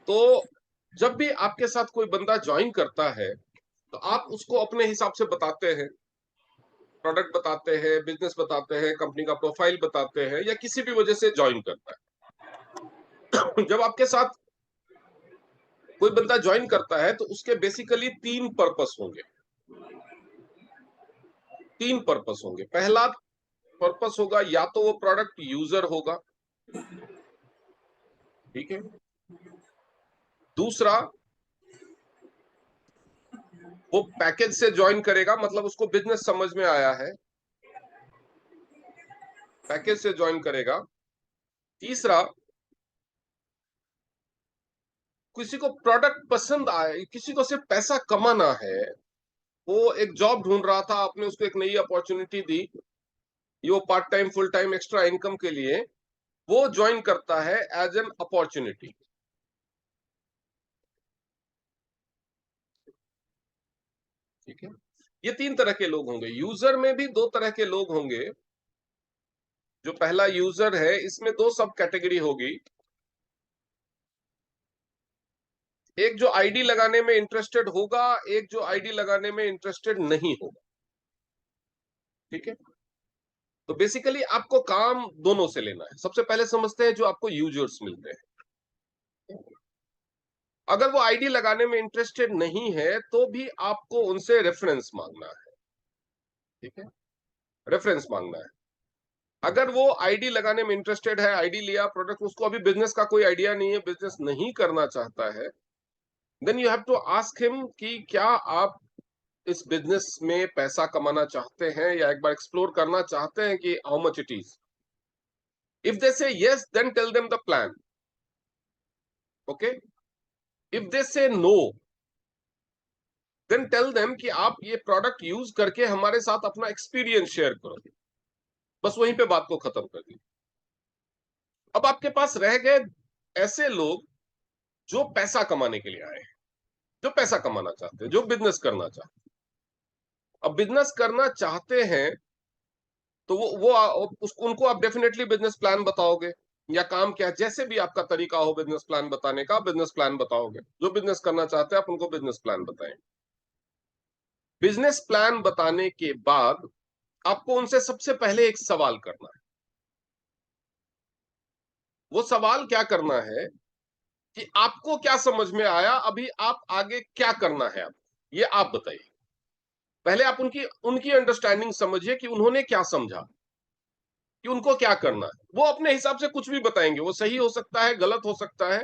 Speaker 1: तो जब भी आपके साथ कोई बंदा ज्वाइन करता है तो आप उसको अपने हिसाब से बताते हैं, प्रोडक्ट बताते हैं, बिजनेस बताते हैं, कंपनी का प्रोफाइल बताते हैं, या किसी भी वजह से ज्वाइन करता है। जब आपके साथ कोई बंदा ज्वाइन करता है तो उसके बेसिकली तीन पर्पस होंगे। तीन पर्पस होंगे। पहला पर्पस होगा या तो वो प्रोडक्ट यूजर होगा, ठीक है। दूसरा, वो पैकेज से ज्वाइन करेगा, मतलब उसको बिजनेस समझ में आया है, पैकेज से ज्वाइन करेगा। तीसरा, किसी को प्रोडक्ट पसंद आए, किसी को सिर्फ पैसा कमाना है, वो एक जॉब ढूंढ रहा था, आपने उसको एक नई अपॉर्चुनिटी दी, ये वो part time full time extra income के लिए वो ज्वाइन करता है एज एन अपॉर्चुनिटी, ठीक है। ये तीन तरह के लोग होंगे। यूजर में भी दो तरह के लोग होंगे। जो पहला यूजर है, इसमें दो सब कैटेगरी होगी। एक जो आईडी लगाने में इंटरेस्टेड होगा, एक जो आईडी लगाने में इंटरेस्टेड नहीं होगा, ठीक है। तो बेसिकली आपको काम दोनों से लेना है। सबसे पहले समझते हैं जो आपको यूजर्स मिलते हैं। अगर वो आईडी लगाने में इंटरेस्टेड नहीं है तो भी आपको उनसे रेफरेंस मांगना है, ठीक है, रेफरेंस मांगना है। अगर वो आईडी लगाने में इंटरेस्टेड है, आईडी लिया, प्रोडक्ट, उसको अभी बिजनेस का कोई आइडिया नहीं है, बिजनेस नहीं करना चाहता है, then you have to ask him कि क्या आप इस बिजनेस में पैसा कमाना चाहते हैं या एक बार एक्सप्लोर करना चाहते हैं कि how much it is. If they say yes, then tell them the plan, okay. If they say no, then tell them कि आप ये प्रोडक्ट यूज करके हमारे साथ अपना एक्सपीरियंस शेयर करो। बस वहीं पे बात को खत्म कर दी। अब आपके पास रह गए ऐसे लोग जो पैसा कमाने के लिए आए हैं, जो पैसा कमाना चाहते हैं, जो बिजनेस करना चाहते हैं। अब बिजनेस करना चाहते हैं तो उनको आप डेफिनेटली बिजनेस प्लान बताओगे, या काम क्या, जैसे भी आपका तरीका हो बिजनेस प्लान बताने का, बिजनेस प्लान बताओगे। जो बिजनेस करना चाहते हैं आप उनको बिजनेस प्लान बताएं। बिजनेस प्लान बताने के बाद आपको उनसे सबसे पहले एक सवाल करना है। वो सवाल क्या करना है कि आपको क्या समझ में आया, अभी आप आगे क्या करना है, आप ये आप बताइए। पहले आप उनकी उनकी अंडरस्टैंडिंग समझिए कि उन्होंने क्या समझा, कि उनको क्या करना है। वो अपने हिसाब से कुछ भी बताएंगे, वो सही हो सकता है, गलत हो सकता है।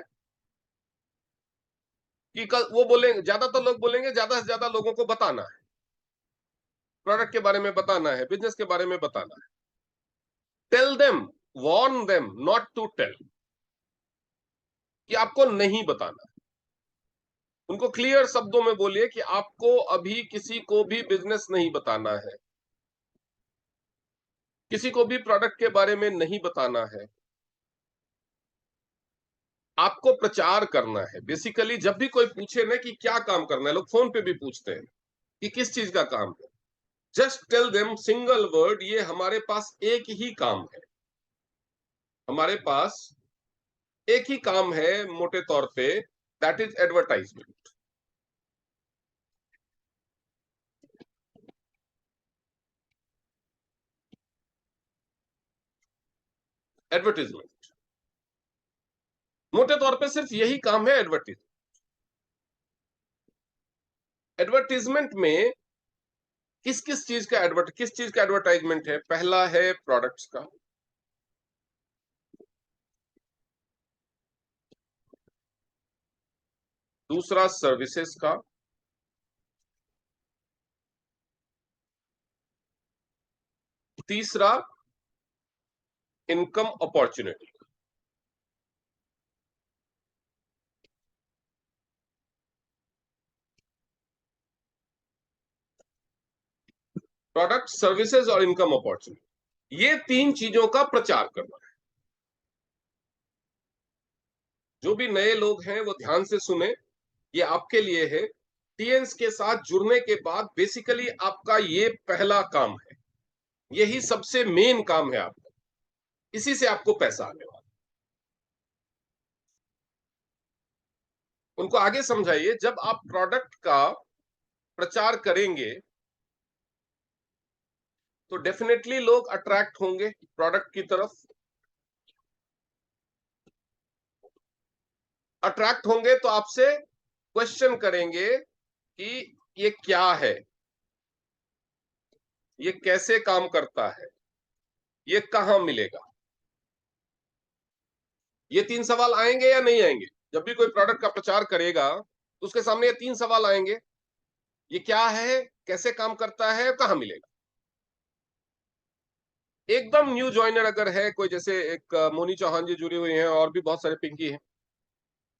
Speaker 1: कि कल वो बोलेंगे, ज्यादातर लोग बोलेंगे ज्यादा से ज्यादा लोगों को बताना है, प्रोडक्ट के बारे में बताना है, बिजनेस के बारे में बताना है। Tell them, warn them not to tell, कि आपको नहीं बताना। उनको क्लियर शब्दों में बोलिए कि आपको अभी किसी को भी बिजनेस नहीं बताना है, किसी को भी प्रोडक्ट के बारे में नहीं बताना है, आपको प्रचार करना है। बेसिकली जब भी कोई पूछे ना कि क्या काम करना है, लोग फोन पे भी पूछते हैं कि किस चीज का काम है, just tell them single word, ये हमारे पास एक ही काम है, हमारे पास एक ही काम है मोटे तौर पे, दैट इज एडवर्टाइजमेंट। एडवर्टीजमेंट, मोटे तौर पे सिर्फ यही काम है एडवर्टीजमेंट। एडवर्टीजमेंट में किस चीज का एडवर्टाइजमेंट है? पहला है प्रोडक्ट्स का, दूसरा सर्विसेज का, तीसरा इनकम अपॉर्चुनिटी। प्रोडक्ट, सर्विसेज और इनकम अपॉर्चुनिटी, ये तीन चीजों का प्रचार करना है। जो भी नए लोग हैं वो ध्यान से सुने, ये आपके लिए है। टीएन्स के साथ जुड़ने के बाद बेसिकली आपका ये पहला काम है, यही सबसे मेन काम है आपका, इसी से आपको पैसा आने वाला। उनको आगे समझाइए, जब आप प्रोडक्ट का प्रचार करेंगे तो डेफिनेटली लोग अट्रैक्ट होंगे प्रोडक्ट की तरफ। अट्रैक्ट होंगे तो आपसे क्वेश्चन करेंगे कि ये क्या है, ये कैसे काम करता है, ये कहां मिलेगा। ये तीन सवाल आएंगे या नहीं आएंगे? जब भी कोई प्रोडक्ट का प्रचार करेगा तो उसके सामने ये तीन सवाल आएंगे, ये क्या है, कैसे काम करता है, कहां मिलेगा। एकदम न्यू ज्वाइनर अगर है कोई, जैसे एक मोनी चौहान जी जुड़ी हुई हैं और भी बहुत सारे पिंकी हैं,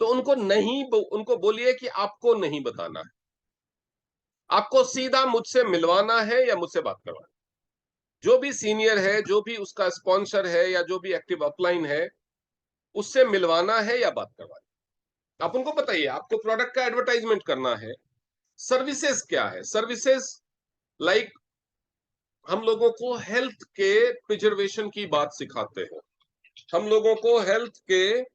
Speaker 1: तो उनको बोलिए कि आपको नहीं बताना है, आपको सीधा मुझसे मिलवाना है या मुझसे बात करवाना है। जो भी सीनियर है, जो भी उसका स्पॉन्सर है या जो भी एक्टिव अपलाइन है, उससे मिलवाना है या बात करवाना है। आप उनको बताइए आपको प्रोडक्ट का एडवर्टाइजमेंट करना है। सर्विसेज क्या है? सर्विसेज लाइक हम लोगों को हेल्थ के प्रिजर्वेशन की बात सिखाते हैं, हम लोगों को हेल्थ के,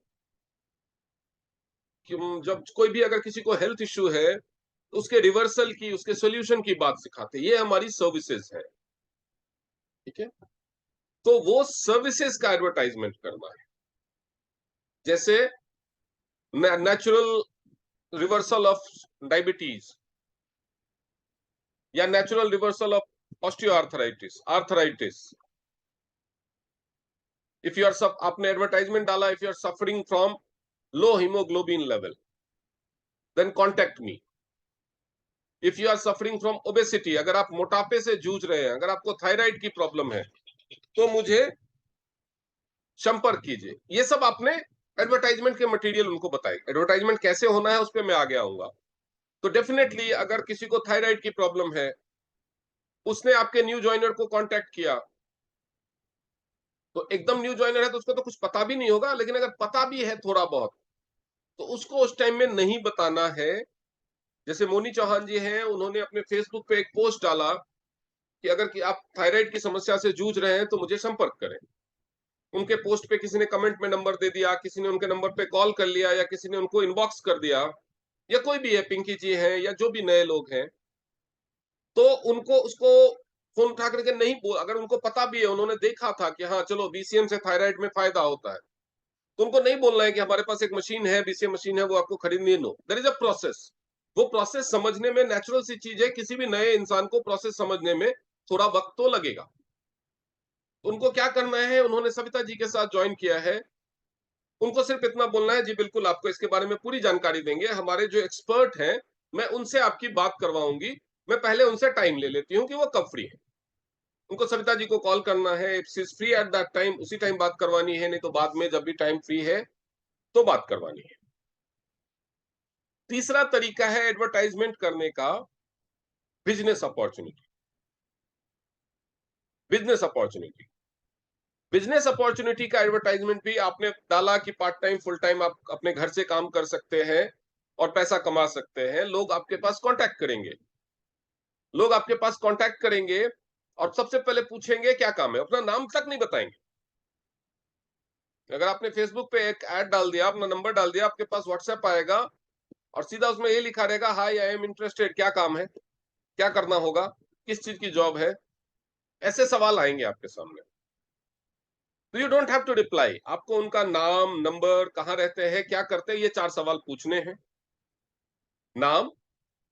Speaker 1: जब कोई भी अगर किसी को हेल्थ इश्यू है तो उसके रिवर्सल की, उसके सॉल्यूशन की बात सिखाते हैं, ये हमारी सर्विसेज है। ठीक है, तो वो सर्विसेज का एडवर्टाइजमेंट करना है। जैसे नेचुरल रिवर्सल ऑफ डायबिटीज या natural reversal of osteoarthritis, arthritis. If you are सब, आपने एडवर्टाइजमेंट डाला, if you are suffering from low haemoglobin level, then contact me. If you are suffering from obesity, अगर आप मोटापे से जूझ रहे हैं, अगर आपको थायराइड की प्रॉब्लम है, तो मुझे संपर्क कीजिए। ये सब आपने एडवर्टाइजमेंट के मटेरियल उनको बताए। एडवर्टाइजमेंट कैसे होना है उस पर मैं आगे आऊंगा। तो डेफिनेटली अगर किसी को थायराइड की प्रॉब्लम है, उसने आपके न्यू ज्वाइनर को कांटेक्ट किया, तो एकदम न्यू ज्वाइनर है तो उसको तो कुछ पता भी नहीं होगा, लेकिन अगर पता भी है थोड़ा बहुत, तो उसको उस टाइम में नहीं बताना है। जैसे मोनी चौहान जी हैं, उन्होंने अपने फेसबुक पे एक पोस्ट डाला कि अगर कि आप थायराइड की समस्या से जूझ रहे हैं तो मुझे संपर्क करें। उनके पोस्ट पे किसी ने कमेंट में नंबर दे दिया, किसी ने उनके नंबर पे कॉल कर लिया, या किसी ने उनको इनबॉक्स कर दिया, या कोई भी है, पिंकी जी हैं या जो भी नए लोग हैं, तो उनको उसको फोन उठा करके नहीं बोल, अगर उनको पता भी है, उन्होंने देखा था कि हाँ चलो बीसीएम से थायराइड में फायदा होता है, तो उनको नहीं बोलना है कि हमारे पास एक मशीन है, बीसीएम मशीन है, वो आपको खरीदनी है। No, there is a process. वो प्रोसेस समझने में नेचुरल सी चीज है, किसी भी नए इंसान को प्रोसेस समझने में थोड़ा वक्त तो लगेगा। उनको क्या करना है, उन्होंने सविता जी के साथ ज्वाइन किया है, उनको सिर्फ इतना बोलना है, जी बिल्कुल आपको इसके बारे में पूरी जानकारी देंगे, हमारे जो एक्सपर्ट हैं मैं उनसे आपकी बात करवाऊंगी, मैं पहले उनसे टाइम ले लेती हूँ कि वो कब फ्री है। उनको सविता जी को कॉल करना है, if she is free at that time, उसी टाइम बात करवानी है, नहीं तो बाद में जब भी टाइम फ्री है तो बात करवानी है। तीसरा तरीका है एडवर्टाइजमेंट करने का, business opportunity. Business opportunity, business opportunity का एडवर्टाइजमेंट भी आपने डाला कि पार्ट टाइम फुल टाइम आप अपने घर से काम कर सकते हैं और पैसा कमा सकते हैं। लोग आपके पास कांटेक्ट करेंगे, लोग आपके पास कांटेक्ट करेंगे और सबसे पहले पूछेंगे क्या काम है, अपना नाम तक नहीं बताएंगे। अगर आपने फेसबुक पे एक ऐड डाल दिया, अपना नंबर डाल दिया, आपके पास व्हाट्सएप आएगा और सीधा उसमें ये लिखा रहेगा, हाय आई एम इंटरेस्टेड, क्या काम है, क्या करना होगा, किस चीज की जॉब है, ऐसे सवाल आएंगे आपके सामने। To you don't have to reply, आपको उनका नाम, नंबर, कहाँ रहते हैं, क्या करते हैं, ये 4 सवाल पूछने हैं। नाम,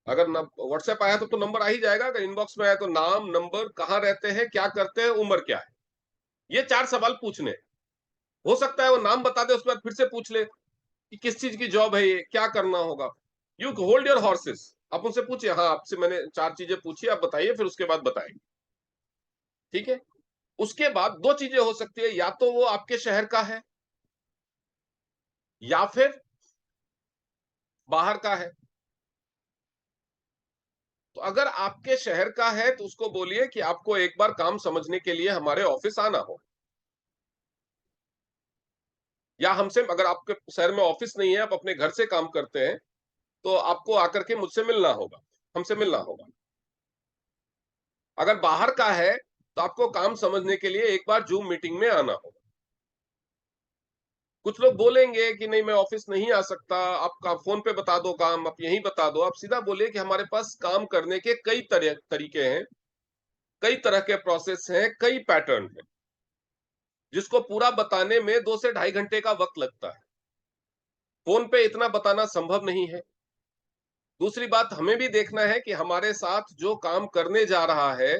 Speaker 1: अगर व्हाट्सएप आया तो नंबर आ ही जाएगा, अगर इनबॉक्स में आया तो नाम, नंबर, कहाँ रहते हैं, क्या करते हैं, उम्र क्या है, ये 4 सवाल पूछने। हो सकता है वो नाम बता दे, उसके बाद फिर से पूछ ले कि किस चीज की जॉब है ये, क्या करना होगा। यू होल्ड योर हॉर्सेस, आप उनसे पूछिए, हाँ आपसे मैंने 4 चीजें पूछी, आप बताइए, फिर उसके बाद बताएंगे, ठीक है। उसके बाद 2 चीजें हो सकती है, या तो वो आपके शहर का है या फिर बाहर का है। तो अगर आपके शहर का है तो उसको बोलिए कि आपको एक बार काम समझने के लिए हमारे ऑफिस आना हो, या हमसे, अगर आपके शहर में ऑफिस नहीं है, आप अपने घर से काम करते हैं, तो आपको आकर के मुझसे मिलना होगा, हमसे मिलना होगा। अगर बाहर का है तो आपको काम समझने के लिए एक बार जूम मीटिंग में आना होगा। कुछ लोग बोलेंगे कि नहीं मैं ऑफिस नहीं आ सकता, आपका फोन पे बता दो काम, आप यहीं बता दो। आप सीधा बोलिए कि हमारे पास काम करने के कई तरीके हैं, कई तरह के प्रोसेस हैं, कई पैटर्न हैं, जिसको पूरा बताने में 2 से 2.5 घंटे का वक्त लगता है। फोन पे इतना बताना संभव नहीं है। दूसरी बात, हमें भी देखना है कि हमारे साथ जो काम करने जा रहा है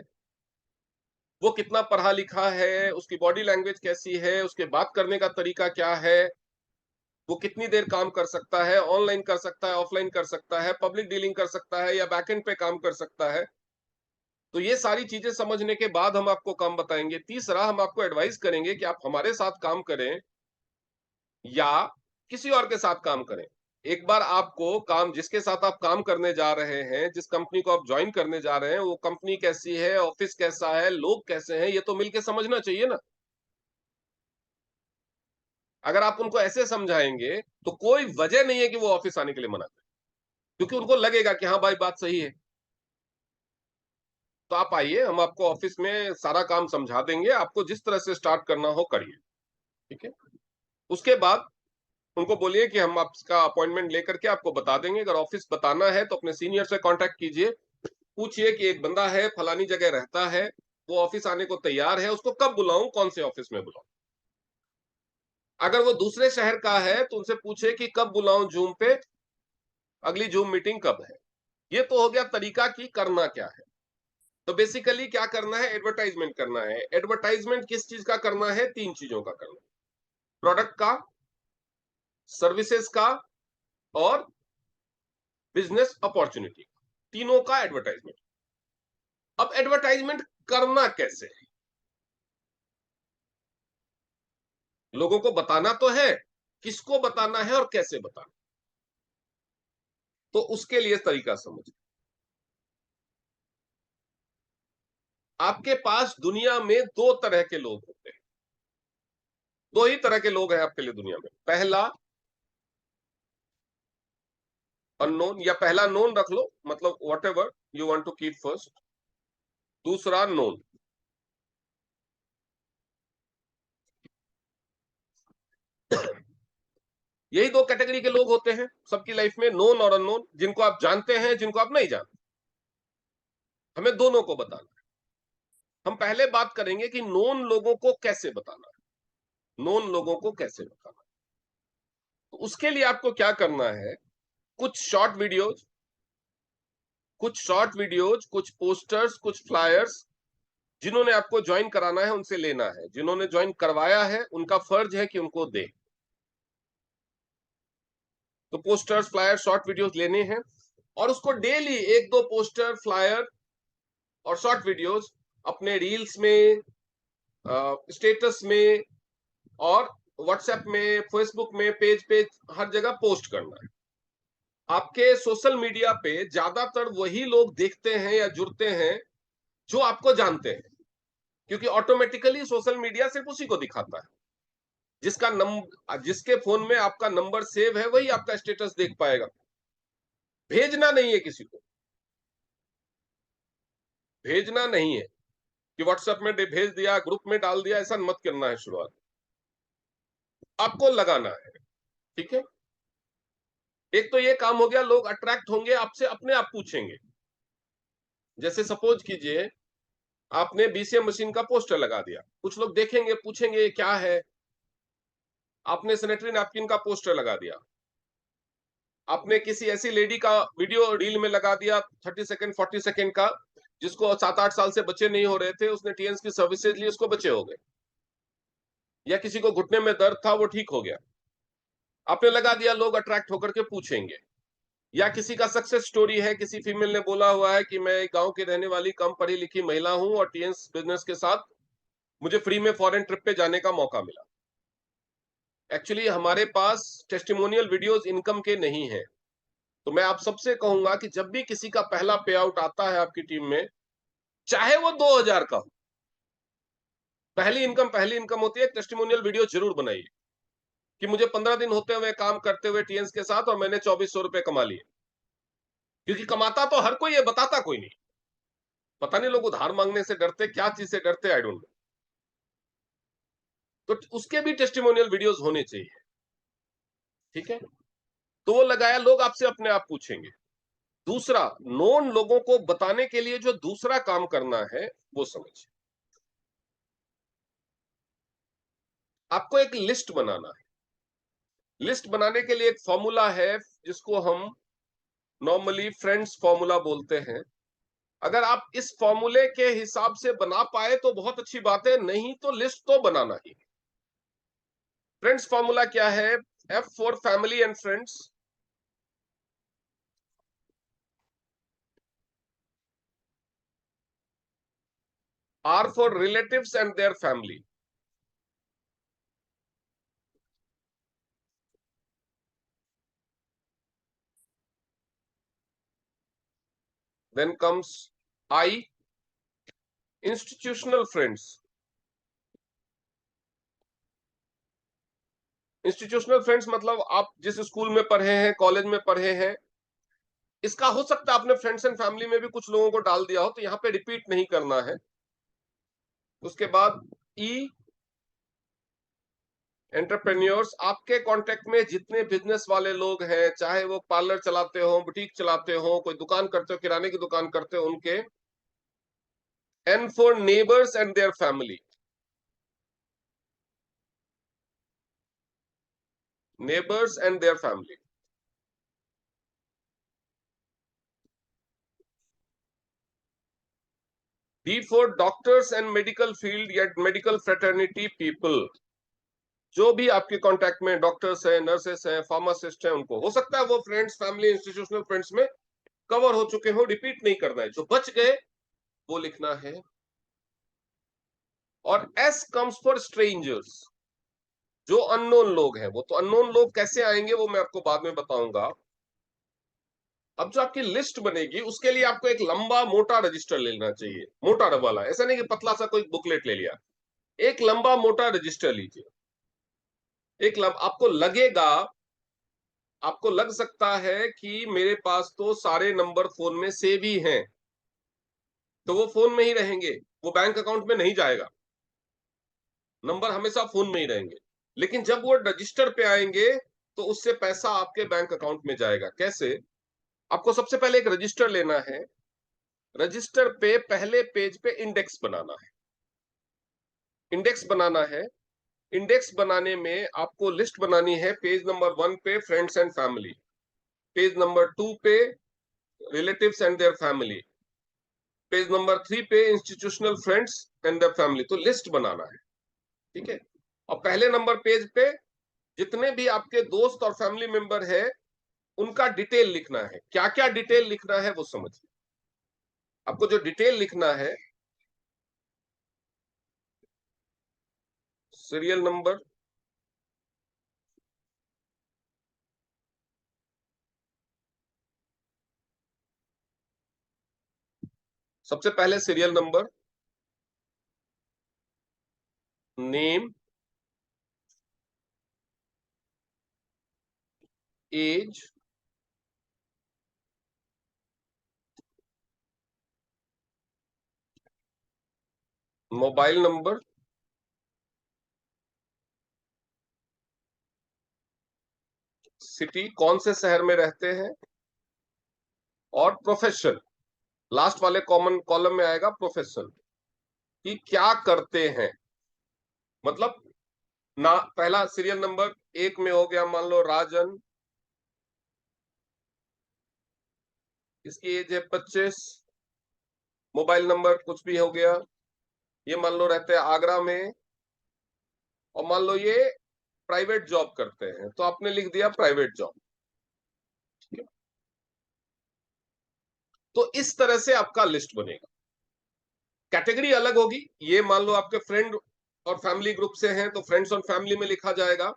Speaker 1: वो कितना पढ़ा लिखा है, उसकी बॉडी लैंग्वेज कैसी है, उसके बात करने का तरीका क्या है, वो कितनी देर काम कर सकता है, ऑनलाइन कर सकता है, ऑफलाइन कर सकता है, पब्लिक डीलिंग कर सकता है या बैकएंड पे काम कर सकता है। तो ये सारी चीजें समझने के बाद हम आपको काम बताएंगे। तीसरा, हम आपको एडवाइस करेंगे कि आप हमारे साथ काम करें या किसी और के साथ काम करें। एक बार आपको काम, जिसके साथ आप काम करने जा रहे हैं, जिस कंपनी को आप ज्वाइन करने जा रहे हैं, वो कंपनी कैसी है, ऑफिस कैसा है, लोग कैसे हैं, ये तो मिलके समझना चाहिए ना। अगर आप उनको ऐसे समझाएंगे तो कोई वजह नहीं है कि वो ऑफिस आने के लिए मना करें, क्योंकि उनको लगेगा कि हाँ भाई बात सही है। तो आप आइए, हम आपको ऑफिस में सारा काम समझा देंगे, आपको जिस तरह से स्टार्ट करना हो करिए, ठीक है। उसके बाद उनको बोलिए कि हम आपका अपॉइंटमेंट लेकर के आपको बता देंगे। अगर ऑफिस बताना है तो अपने सीनियर से कांटेक्ट कीजिए, पूछिए कि एक बंदा है फलानी जगह रहता है, वो ऑफिस आने को तैयार है, उसको कब बुलाऊं, कौन से ऑफिस में बुलाऊं। अगर वो दूसरे शहर का है तो उनसे पूछे कि कब बुलाऊं जूम पे, अगली जूम मीटिंग कब है। ये तो हो गया तरीका कि करना क्या है। तो बेसिकली क्या करना है, एडवर्टाइजमेंट करना है। एडवर्टाइजमेंट किस चीज का करना है, 3 चीजों का करना है, प्रोडक्ट का, सर्विसेज का और बिजनेस अपॉर्चुनिटी, तीनों का एडवर्टाइजमेंट। अब एडवर्टाइजमेंट करना कैसे है, लोगों को बताना तो है, किसको बताना है और कैसे बताना, तो उसके लिए तरीका समझिए। आपके पास दुनिया में 2 तरह के लोग होते हैं, 2 ही तरह के लोग हैं आपके लिए दुनिया में। पहला अननोन, या पहला नोन रख लो, मतलब whatever you want to keep first. दूसरा नोन। यही 2 कैटेगरी के लोग होते हैं सबकी लाइफ में, नोन और अननोन, जिनको आप जानते हैं, जिनको आप नहीं जानते। हमें दोनों को बताना है। हम पहले बात करेंगे कि नोन लोगों को कैसे बताना है, नोन लोगों को कैसे बताना है। तो उसके लिए आपको क्या करना है, कुछ शॉर्ट वीडियोज, कुछ पोस्टर्स, कुछ फ्लायर्स, जिन्होंने आपको ज्वाइन कराना है उनसे लेना है, जिन्होंने ज्वाइन करवाया है उनका फर्ज है कि उनको दे। तो पोस्टर्स, फ्लायर, शॉर्ट वीडियोस लेने हैं और उसको डेली 1-2 पोस्टर, फ्लायर और शॉर्ट वीडियोस अपने रील्स में, स्टेटस में और व्हाट्सएप में, फेसबुक में, पेज पे, हर जगह पोस्ट करना है। आपके सोशल मीडिया पे ज्यादातर वही लोग देखते हैं या जुड़ते हैं जो आपको जानते हैं, क्योंकि ऑटोमेटिकली सोशल मीडिया सिर्फ उसी को दिखाता है। जिसके फोन में आपका नंबर सेव है वही आपका स्टेटस देख पाएगा। भेजना नहीं है किसी को, भेजना नहीं है कि व्हाट्सएप में भेज दिया, ग्रुप में डाल दिया, ऐसा मत करना है। शुरुआत आपको लगाना है, ठीक है। एक तो ये काम हो गया, लोग अट्रैक्ट होंगे आपसे, अपने आप पूछेंगे। जैसे सपोज कीजिए आपने बीसीएम मशीन का पोस्टर लगा दिया, कुछ लोग देखेंगे, पूछेंगे ये क्या है। आपने सैनिटरी नैपकिन का पोस्टर लगा दिया, आपने किसी ऐसी लेडी का वीडियो रील में लगा दिया 30 सेकंड 40 सेकंड का, जिसको 7-8 साल से बच्चे नहीं हो रहे थे, उसने टीएनस की सर्विसेज ली, उसको बच्चे हो गए। या किसी को घुटने में दर्द था, वो ठीक हो गया, आपने लगा दिया, लोग अट्रैक्ट होकर के पूछेंगे। या किसी का सक्सेस स्टोरी है, किसी फीमेल ने बोला हुआ है कि मैं एक गांव की रहने वाली कम पढ़ी लिखी महिला हूं और टीएनस बिजनेस के साथ मुझे फ्री में फॉरेन ट्रिप पे जाने का मौका मिला। एक्चुअली हमारे पास टेस्टिमोनियल वीडियोस इनकम के नहीं है, तो मैं आप सबसे कहूंगा कि जब भी किसी का पहला पे आउट आता है आपकी टीम में, चाहे वो 2000 का हो, पहली इनकम होती है, टेस्टिमोनियल वीडियो जरूर बनाइए कि मुझे 15 दिन होते हुए काम करते हुए टीएनस के साथ और मैंने 2400 रुपए कमा लिए। क्योंकि कमाता तो हर कोई है, बताता कोई नहीं। पता नहीं लोग उधार मांगने से डरते, क्या चीज से डरते, आई डोंट नो। तो उसके भी टेस्टिमोनियल वीडियोस होने चाहिए, ठीक है। तो वो लगाया, लोग आपसे अपने आप पूछेंगे। दूसरा, नोन लोगों को बताने के लिए जो दूसरा काम करना है वो समझिए। आपको एक लिस्ट बनाना है। लिस्ट बनाने के लिए एक फॉर्मूला है जिसको हम नॉर्मली फ्रेंड्स फॉर्मूला बोलते हैं। अगर आप इस फॉर्मूले के हिसाब से बना पाए तो बहुत अच्छी बात है, नहीं तो लिस्ट तो बनाना ही। फ्रेंड्स फॉर्मूला क्या है? F for family and friends, R for relatives and their family. Then comes I, institutional friends. Institutional friends मतलब आप जिस स्कूल में पढ़े हैं, कॉलेज में पढ़े हैं। इसका हो सकता है आपने फ्रेंड्स एंड फैमिली में भी कुछ लोगों को डाल दिया हो, तो यहां पे रिपीट नहीं करना है। उसके बाद ई, एंटरप्रेन्योर्स। आपके कांटेक्ट में जितने बिजनेस वाले लोग हैं, चाहे वो पार्लर चलाते हो, बुटीक चलाते हो, कोई दुकान करते हो, किराने की दुकान करते हो, उनके। N for neighbours and their family, neighbours and their family. D for doctors and medical field या मेडिकल फ्रेटर्निटी पीपल। जो भी आपके कांटेक्ट में डॉक्टर्स हैं, नर्सेस हैं, फार्मासिस्ट हैं, उनको हो सकता है वो फ्रेंड्स, फैमिली, इंस्टीट्यूशनल फ्रेंड्स में कवर हो चुके हो, रिपीट नहीं करना है। जो बच गए वो लिखना है। और एस कम्स फॉर स्ट्रेंजर्स, जो अननोन लोग हैं। वो तो अननोन लोग कैसे आएंगे वो मैं आपको बाद में बताऊंगा। अब जो आपकी लिस्ट बनेगी उसके लिए आपको एक लंबा मोटा रजिस्टर लेना चाहिए, मोटा वाला, ऐसा नहीं कि पतला सा कोई बुकलेट ले लिया। एक लंबा मोटा रजिस्टर लीजिए। आपको लगेगा, आपको लग सकता है कि मेरे पास तो सारे नंबर फोन में सेव ही हैं, तो वो फोन में ही रहेंगे, वो बैंक अकाउंट में नहीं जाएगा। नंबर हमेशा फोन में ही रहेंगे, लेकिन जब वो रजिस्टर पे आएंगे तो उससे पैसा आपके बैंक अकाउंट में जाएगा। कैसे? आपको सबसे पहले एक रजिस्टर लेना है। रजिस्टर पे पहले पेज पे इंडेक्स बनाना है। इंडेक्स बनाना है। इंडेक्स बनाने में आपको लिस्ट बनानी है। पेज नंबर 1 पे friends and family, page number 2 पे relatives and their family, page number 3 पे institutional friends and their family. तो लिस्ट बनाना है, ठीक है। और पहले नंबर पेज पे जितने भी आपके दोस्त और फैमिली मेंबर है उनका डिटेल लिखना है। क्या क्या डिटेल लिखना है वो समझिए। आपको जो डिटेल लिखना है, सीरियल नंबर, सबसे पहले serial number, name, age, mobile number, city, कौन से शहर में रहते हैं, और प्रोफेशन, लास्ट वाले कॉमन कॉलम में आएगा प्रोफेशन, कि क्या करते हैं। मतलब ना, पहला सीरियल नंबर 1 में हो गया मान लो राजन, इसकी एज है 25, मोबाइल नंबर कुछ भी हो गया, ये मान लो रहते हैं आगरा में, और मान लो ये प्राइवेट जॉब करते हैं, तो आपने लिख दिया प्राइवेट जॉब। तो इस तरह से आपका लिस्ट बनेगा। कैटेगरी अलग होगी, ये मान लो आपके फ्रेंड और फैमिली ग्रुप से हैं तो फ्रेंड्स और फैमिली में लिखा जाएगा।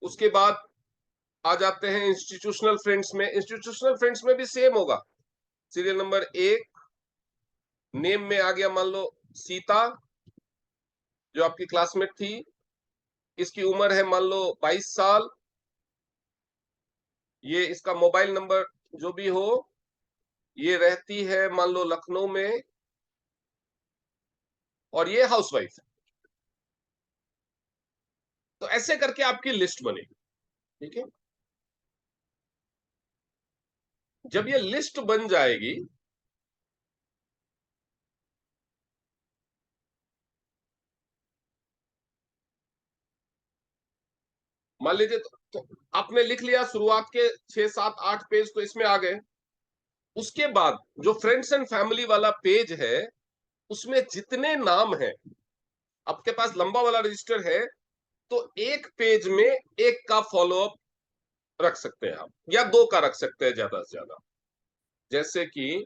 Speaker 1: उसके बाद आ जाते हैं इंस्टीट्यूशनल फ्रेंड्स में। इंस्टीट्यूशनल फ्रेंड्स में भी सेम होगा। सीरियल नंबर 1, नेम में आ गया मान लो सीता, जो आपकी क्लासमेट थी, इसकी उम्र है मान लो 22 साल, ये इसका मोबाइल नंबर जो भी हो, ये रहती है मान लो लखनऊ में, और ये हाउसवाइफ है। तो ऐसे करके आपकी लिस्ट बनेगी। ठीक है, जब ये लिस्ट बन जाएगी मान लीजिए, तो आपने लिख लिया शुरुआत के 6, 7, 8 पेज तो इसमें आ गए। उसके बाद जो फ्रेंड्स एंड फैमिली वाला पेज है, उसमें जितने नाम हैं, आपके पास लंबा वाला रजिस्टर है, तो एक पेज में एक का फॉलोअप रख सकते हैं आप, या 2 का रख सकते हैं ज्यादा से ज्यादा। जैसे कि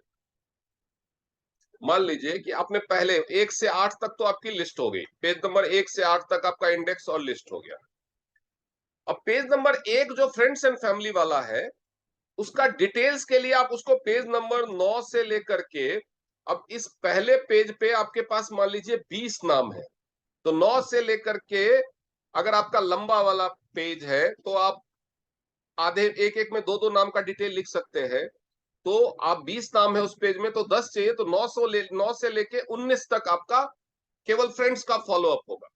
Speaker 1: मान लीजिए कि आपने पहले 1 से 8 तक तो आपकी लिस्ट हो गई, पेज नंबर 1 से 8 तक आपका इंडेक्स और लिस्ट हो गया। अब पेज नंबर 1 जो फ्रेंड्स एंड फैमिली वाला है, उसका डिटेल्स के लिए आप उसको पेज नंबर 9 से लेकर के, अब इस पहले पेज पे आपके पास मान लीजिए 20 नाम है, तो 9 से लेकर के अगर आपका लंबा वाला पेज है तो आप आधे एक एक में 2-2 नाम का डिटेल लिख सकते हैं। तो आप 20 नाम है उस पेज में, तो 10 चाहिए, तो 9 से लेके 19 तक आपका केवल फ्रेंड्स का फॉलोअप होगा।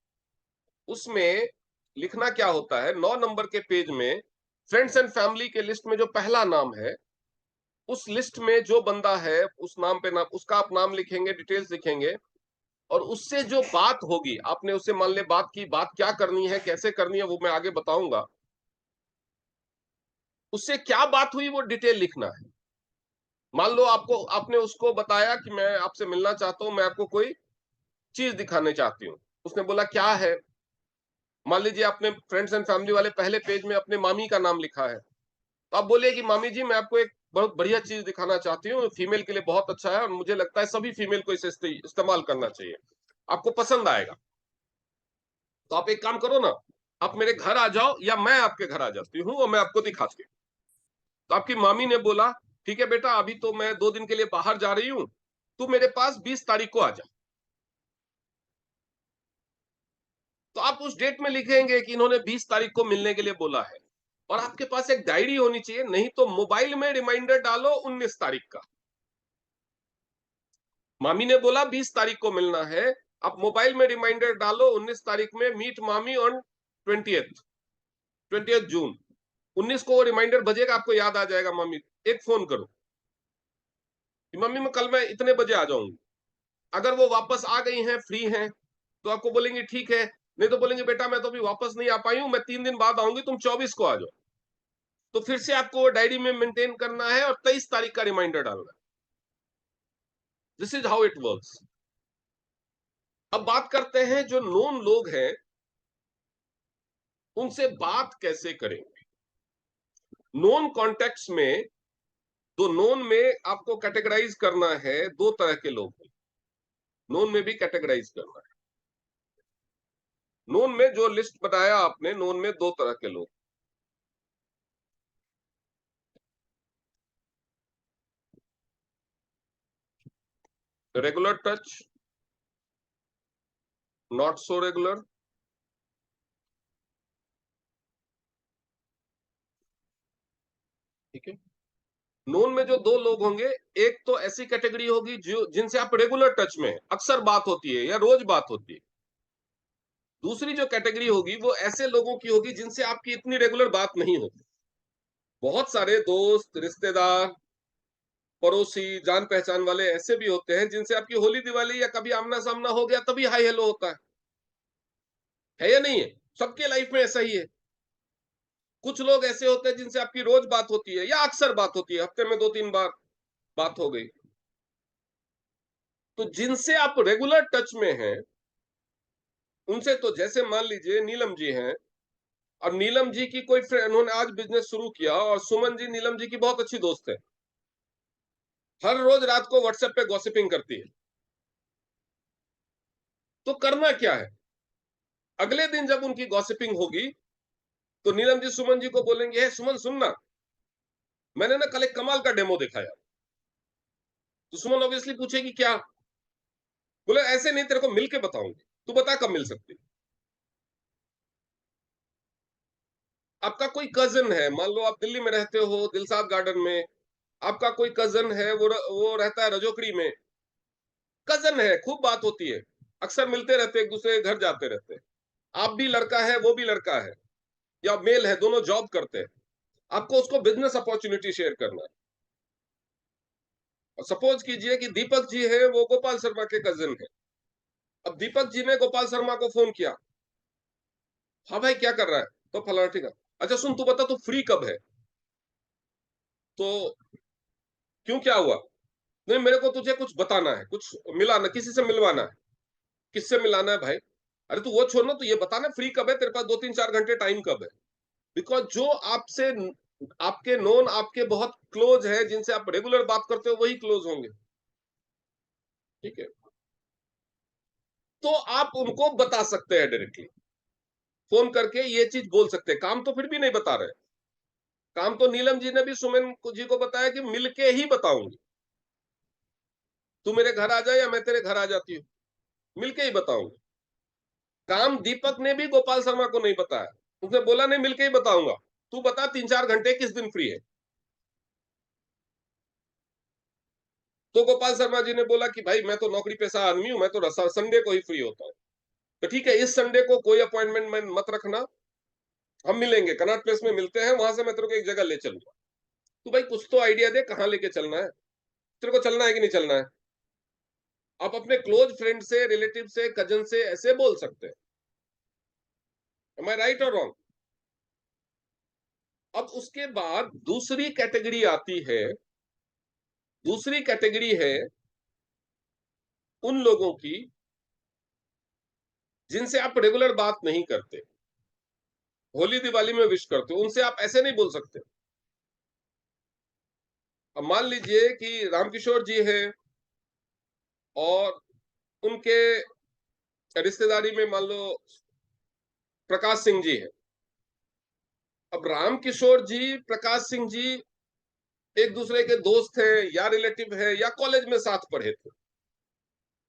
Speaker 1: उसमें लिखना क्या होता है, 9 नंबर के पेज में फ्रेंड्स एंड फैमिली के लिस्ट में जो पहला नाम है, उस लिस्ट में जो बंदा है उस नाम पे नाम, उसका आप नाम लिखेंगे, डिटेल्स लिखेंगे, और उससे जो बात होगी, आपने उससे मान ले बात की, बात क्या करनी है, कैसे करनी है, वो मैं आगे बताऊंगा। उससे क्या बात हुई वो डिटेल लिखना है। मान लो आपने उसको बताया कि मैं आपसे मिलना चाहता हूं, मैं आपको कोई चीज दिखाने चाहती हूँ। उसने बोला क्या है। मान लीजिए आपने फ्रेंड्स एंड फैमिली वाले पहले पेज में अपने मामी का नाम लिखा है, तो आप बोलिए कि मामी जी मैं आपको एक बहुत बढ़िया चीज दिखाना चाहती हूँ, फीमेल के लिए बहुत अच्छा है और मुझे लगता है सभी फीमेल को इसे इस्तेमाल करना चाहिए, आपको पसंद आएगा। तो आप एक काम करो ना, आप मेरे घर आ जाओ या मैं आपके घर आ जाती हूँ और मैं आपको दिखाती हूँ। तो आपकी मामी ने बोला ठीक है बेटा, अभी तो मैं 2 दिन के लिए बाहर जा रही हूँ, तू मेरे पास 20 तारीख को आ जा। तो आप उस डेट में लिखेंगे कि इन्होंने 20 तारीख को मिलने के लिए बोला है, और आपके पास एक डायरी होनी चाहिए, नहीं तो मोबाइल में रिमाइंडर डालो 19 तारीख का। मामी ने बोला 20 तारीख को मिलना है, आप मोबाइल में रिमाइंडर डालो 19 तारीख में मीट मामी ऑन 20th जून। 19 को वो रिमाइंडर बजेगा, आपको याद आ जाएगा, मामी एक फोन करो कि मम्मी मैं इतने बजे आ जाऊंगी। अगर वो वापस आ गई हैं, फ्री हैं, तो आपको बोलेंगे ठीक है, नहीं तो बोलेंगे बेटा मैं तो अभी वापस नहीं आ पाई हूं, मैं 3 दिन बाद आऊंगी, तुम 24 को आ जाओ। तो फिर से आपको वो डायरी में मेंटेन करना है और 23 तारीख का रिमाइंडर डालना है। This is how it works. अब बात करते हैं जो नोन लोग हैं, उनसे बात कैसे करेंगे। नोन कॉन्टेक्ट्स में, तो नोन में आपको कैटेगराइज करना है, 2 तरह के लोग हैं, नोन में भी कैटेगराइज करना है। नोन में जो लिस्ट बताया आपने, नोन में 2 तरह के लोग, regular touch, not so regular, ठीक है। नोन में जो दो लोग होंगे, एक तो ऐसी कैटेगरी होगी जो जिनसे आप रेगुलर टच में है, अक्सर बात होती है या रोज बात होती है। दूसरी जो कैटेगरी होगी वो ऐसे लोगों की होगी जिनसे आपकी इतनी रेगुलर बात नहीं होती। बहुत सारे दोस्त, रिश्तेदार, पड़ोसी, जान पहचान वाले ऐसे भी होते हैं जिनसे आपकी होली दिवाली या कभी आमना सामना हो गया तभी हाई हेलो होता है या नहीं है? सबके लाइफ में ऐसा ही है। कुछ लोग ऐसे होते हैं जिनसे आपकी रोज बात होती है या अक्सर बात होती है, हफ्ते में 2-3 बार बात हो गई। तो जिनसे आप रेगुलर टच में हैं, उनसे तो जैसे मान लीजिए नीलम जी हैं, और नीलम जी की कोई फ्रेंड, उन्होंने आज बिजनेस शुरू किया और सुमन जी नीलम जी की बहुत अच्छी दोस्त है, हर रोज रात को व्हाट्सएप पे गॉसिपिंग करती है। तो करना क्या है? अगले दिन जब उनकी गॉसिपिंग होगी तो नीलम जी सुमन जी को बोलेंगे, हे सुमन सुनना, मैंने ना कल एक कमाल का डेमो देखा यार। तो सुमन ऑब्वियसली पूछेगी क्या? बोले ऐसे नहीं, तेरे को मिलके बताऊंगी, तू बता कब मिल सकती। आपका कोई कजन है, मान लो आप दिल्ली में रहते हो, दिलसाद गार्डन में, आपका कोई कजन है, वो रहता है रजोकड़ी में, कजन है, खूब बात होती है, अक्सर मिलते रहते, एक दूसरे के घर जाते रहते। आप भी लड़का है, वो भी लड़का है, या मेल है, दोनों जॉब करते हैं। आपको उसको बिजनेस अपॉर्चुनिटी शेयर करना है। और सपोज कीजिए कि दीपक जी है, वो गोपाल शर्मा के कजन है। अब दीपक जी ने गोपाल शर्मा को फोन किया, हाँ भाई क्या कर रहा है? तो फलाना ठीक है, अच्छा सुन तू बता, तू फ्री कब है? तो क्यों, क्या हुआ? नहीं मेरे को तुझे कुछ बताना है, कुछ मिलाना, किसी से मिलवाना है। किससे मिलाना है भाई? अरे तू वो छोड़ ना, तू ये बताना फ्री कब है, तेरे पास 2-3-4 घंटे टाइम कब है? बिकॉज जो आपसे, आपके नोन, आपके बहुत क्लोज है, जिनसे आप रेगुलर बात करते हो, वही क्लोज होंगे, ठीक है। तो आप उनको बता सकते हैं डायरेक्टली, फोन करके ये चीज बोल सकते हैं। काम तो फिर भी नहीं बता रहे, काम तो नीलम जी ने भी सुमन जी को बताया कि मिलके ही बताऊंगी, तू मेरे घर आ जाए या मैं तेरे घर आ जाती हूँ, मिलके ही बताऊंगी। काम दीपक ने भी गोपाल शर्मा को नहीं बताया, उसने बोला नहीं मिलके ही बताऊंगा, तू बता 3-4 घंटे किस दिन फ्री है। तो गोपाल शर्मा जी ने बोला कि भाई मैं तो नौकरी पेशा आदमी हूं, मैं तो संडे को ही फ्री होता हूँ। तो ठीक है, इस संडे को कोई अपॉइंटमेंट में मत रखना, हम मिलेंगे, कनॉट प्लेस में मिलते हैं, वहां से मैं तेरे को एक जगह ले चलूंगा। तो भाई कुछ तो आइडिया दे, कहाँ लेके चलना है, तेरे को चलना है कि नहीं चलना है? आप अपने क्लोज फ्रेंड से, रिलेटिव से, कजन से ऐसे बोल सकते हैं। एम आई राइट और रॉन्ग? अब उसके बाद दूसरी कैटेगरी आती है, दूसरी कैटेगरी है उन लोगों की जिनसे आप रेगुलर बात नहीं करते, होली दिवाली में विश करते हो, उनसे आप ऐसे नहीं बोल सकते। अब मान लीजिए कि रामकिशोर जी हैं और उनके रिश्तेदारी में मान लो प्रकाश सिंह जी है। अब रामकिशोर जी, प्रकाश सिंह जी एक दूसरे के दोस्त हैं या रिलेटिव है या कॉलेज में साथ पढ़े थे,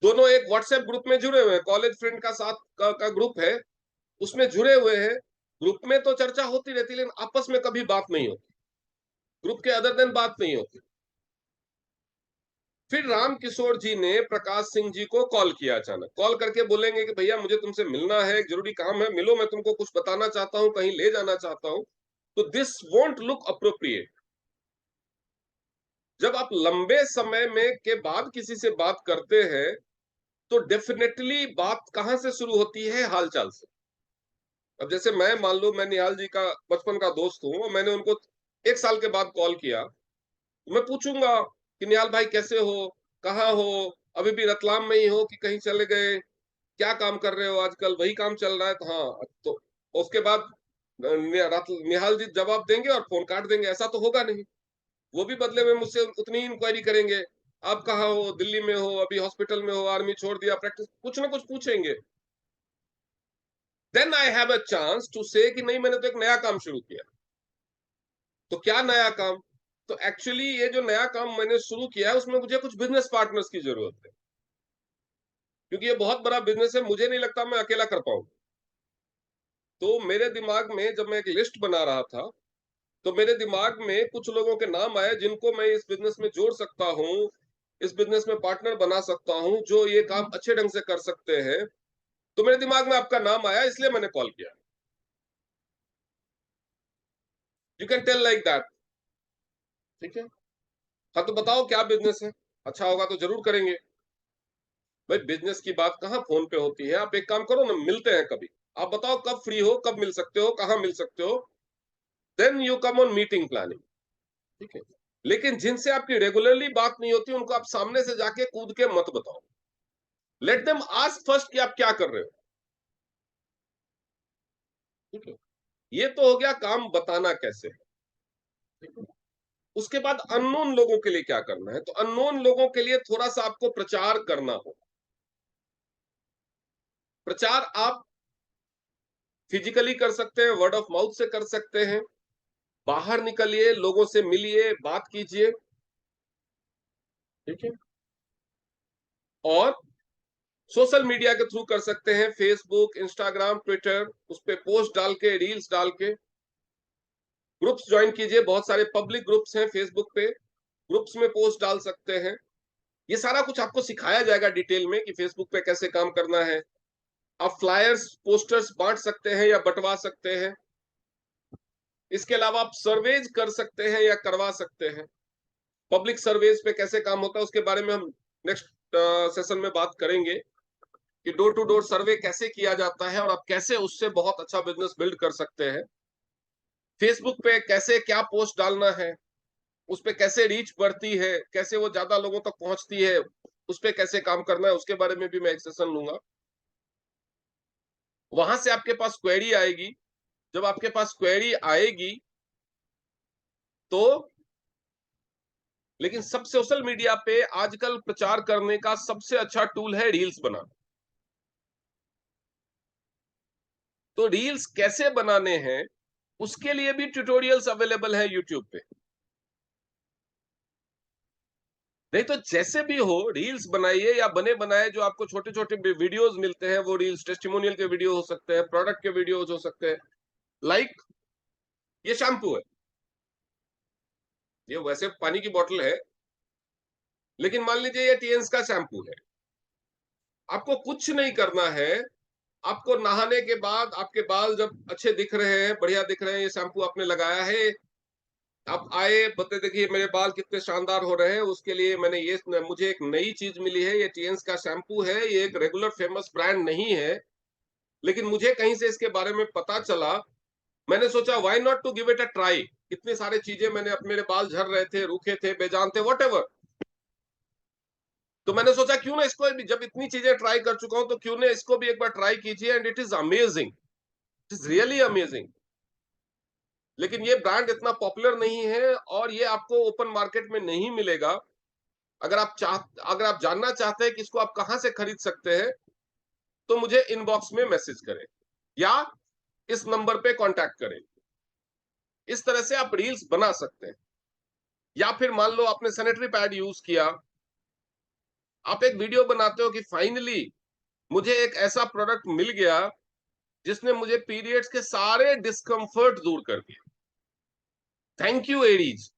Speaker 1: दोनों एक व्हाट्सएप ग्रुप में जुड़े हुए हैं, कॉलेज फ्रेंड का साथ का ग्रुप है, उसमें जुड़े हुए हैं। ग्रुप में तो चर्चा होती रहती, लेकिन आपस में कभी बात नहीं होती, ग्रुप के अदर देन बात नहीं होती। फिर रामकिशोर जी ने प्रकाश सिंह जी को कॉल किया, अचानक कॉल करके बोलेंगे कि भैया मुझे तुमसे मिलना है, एक जरूरी काम है, मिलो, मैं तुमको कुछ बताना चाहता हूं, कहीं ले जाना चाहता हूं। तो दिस वोंट लुक अप्रोप्रिएट। जब आप लंबे समय में के बाद किसी से बात करते हैं तो डेफिनेटली बात कहां से शुरू होती है? हालचाल से। अब जैसे मैं, मान लो मैं निहाल जी का बचपन का दोस्त हूं और मैंने उनको 1 साल के बाद कॉल किया, मैं पूछूंगा कि निहाल भाई कैसे हो, कहाँ हो, अभी भी रतलाम में ही हो कि कहीं चले गए, क्या काम कर रहे हो आजकल, वही काम चल रहा है? तो हाँ। तो उसके बाद निहाल जी जवाब देंगे और फोन काट देंगे, ऐसा तो होगा नहीं। वो भी बदले में मुझसे उतनी ही इंक्वायरी करेंगे, आप कहाँ हो, दिल्ली में हो, अभी हॉस्पिटल में हो, आर्मी छोड़ दिया, प्रैक्टिस, कुछ ना कुछ पूछेंगे। Then I have a chance to say कि नहीं मैंने तो एक नया काम शुरू किया। तो क्या नया काम? तो एक्चुअली ये जो नया काम मैंने शुरू किया है उसमें मुझे कुछ बिजनेस पार्टनर्स की जरूरत है। क्योंकि ये बहुत बड़ा बिजनेस है, मुझे नहीं लगता मैं अकेला कर पाऊंगा। तो मेरे दिमाग में जब मैं एक लिस्ट बना रहा था, तो मेरे दिमाग में कुछ लोगों के नाम आए जिनको मैं इस बिजनेस में जोड़ सकता हूँ, इस बिजनेस में पार्टनर बना सकता हूँ, जो ये काम अच्छे ढंग से कर सकते हैं। तो मेरे दिमाग में आपका नाम आया, इसलिए मैंने कॉल किया। You can tell like that, ठीक है। हाँ तो बताओ क्या बिजनेस है, अच्छा होगा तो जरूर करेंगे। भाई बिजनेस की बात कहाँ फोन पे होती है। आप एक काम करो ना, मिलते हैं कभी, आप बताओ कब फ्री हो, कब मिल सकते हो, कहाँ मिल सकते हो, then you come on meeting planning, ठीक है। लेकिन जिनसे आपकी रेगुलरली बात नहीं होती उनको आप सामने से जाके कूद के मत बताओ। लेट देम आस्क फर्स्ट कि आप क्या कर रहे हो, ठीक है। ये तो हो गया काम बताना कैसे है, ठीक है। उसके बाद अननोन लोगों के लिए क्या करना है, तो अननोन लोगों के लिए थोड़ा सा आपको प्रचार करना हो। प्रचार आप फिजिकली कर सकते हैं, वर्ड ऑफ माउथ से कर सकते हैं, बाहर निकलिए, लोगों से मिलिए, बात कीजिए, ठीक है। और सोशल मीडिया के थ्रू कर सकते हैं, फेसबुक, इंस्टाग्राम, ट्विटर, उस पे पोस्ट डाल के, रील्स डाल के। ग्रुप्स ज्वाइन कीजिए, बहुत सारे पब्लिक ग्रुप्स हैं फेसबुक पे, ग्रुप्स में पोस्ट डाल सकते हैं। ये सारा कुछ आपको सिखाया जाएगा डिटेल में कि फेसबुक पे कैसे काम करना है। आप फ्लायर्स, पोस्टर्स बांट सकते हैं या बंटवा सकते हैं। इसके अलावा आप सर्वेज कर सकते हैं या करवा सकते हैं। पब्लिक सर्वेज पे कैसे काम होता है उसके बारे में हम नेक्स्ट सेशन में बात करेंगे कि डोर टू डोर सर्वे कैसे किया जाता है और आप कैसे उससे बहुत अच्छा बिजनेस बिल्ड कर सकते हैं। फेसबुक पे कैसे क्या पोस्ट डालना है, उस पे कैसे रीच बढ़ती है, कैसे वो ज्यादा लोगों तक पहुंचती है, उस पे कैसे काम करना है, उसके बारे में भी मैं एक सेशन लूंगा। वहां से आपके पास क्वेरी आएगी, जब आपके पास क्वेरी आएगी तो, लेकिन सब सोशल मीडिया पे आजकल प्रचार करने का सबसे अच्छा टूल है रील्स बनाना। तो रील्स कैसे बनाने हैं उसके लिए भी ट्यूटोरियल्स अवेलेबल है यूट्यूब पे। नहीं तो जैसे भी हो रील्स बनाइए, या बने बनाए जो आपको छोटे छोटे वीडियोस मिलते हैं, वो रील्स टेस्टिमोनियल के वीडियो हो सकते हैं, प्रोडक्ट के वीडियोस हो सकते हैं। लाइक ये शैम्पू है, ये वैसे पानी की बोतल है, लेकिन मान लीजिए ये टीएंस का शैम्पू है। आपको कुछ नहीं करना है, आपको नहाने के बाद आपके बाल जब अच्छे दिख रहे हैं, बढ़िया दिख रहे हैं, ये शैम्पू आपने लगाया है, आप आए बता, देखिए मेरे बाल कितने शानदार हो रहे हैं, उसके लिए मैंने ये, मुझे एक नई चीज मिली है, ये टीएंस का शैम्पू है, ये एक रेगुलर फेमस ब्रांड नहीं है, लेकिन मुझे कहीं से इसके बारे में पता चला, मैंने सोचा why not to give it a try. इतनी सारी चीजें मैंने, अपने मेरे बाल झड़ रहे थे, रूखे थे, बेजान थे, व्हाटएवर, तो मैंने सोचा क्यों ना इसको, जब इतनी चीजें ट्राई कर चुका हूं तो क्यों ना इसको भी एक बार ट्राई कीजिए, and it is amazing, it is really amazing. लेकिन ये ब्रांड इतना पॉपुलर नहीं है और ये आपको ओपन मार्केट में नहीं मिलेगा। अगर आप जानना चाहते हैं कि इसको आप कहां से खरीद सकते हैं, तो मुझे इनबॉक्स में मैसेज करें या इस नंबर पे कांटेक्ट करें। इस तरह से आप रील्स बना सकते हैं। या फिर मान लो आपने सैनिटरी पैड यूज किया, आप एक वीडियो बनाते हो कि फाइनली मुझे एक ऐसा प्रोडक्ट मिल गया जिसने मुझे पीरियड्स के सारे डिस्कंफर्ट दूर कर दिए, थैंक यू एडीज।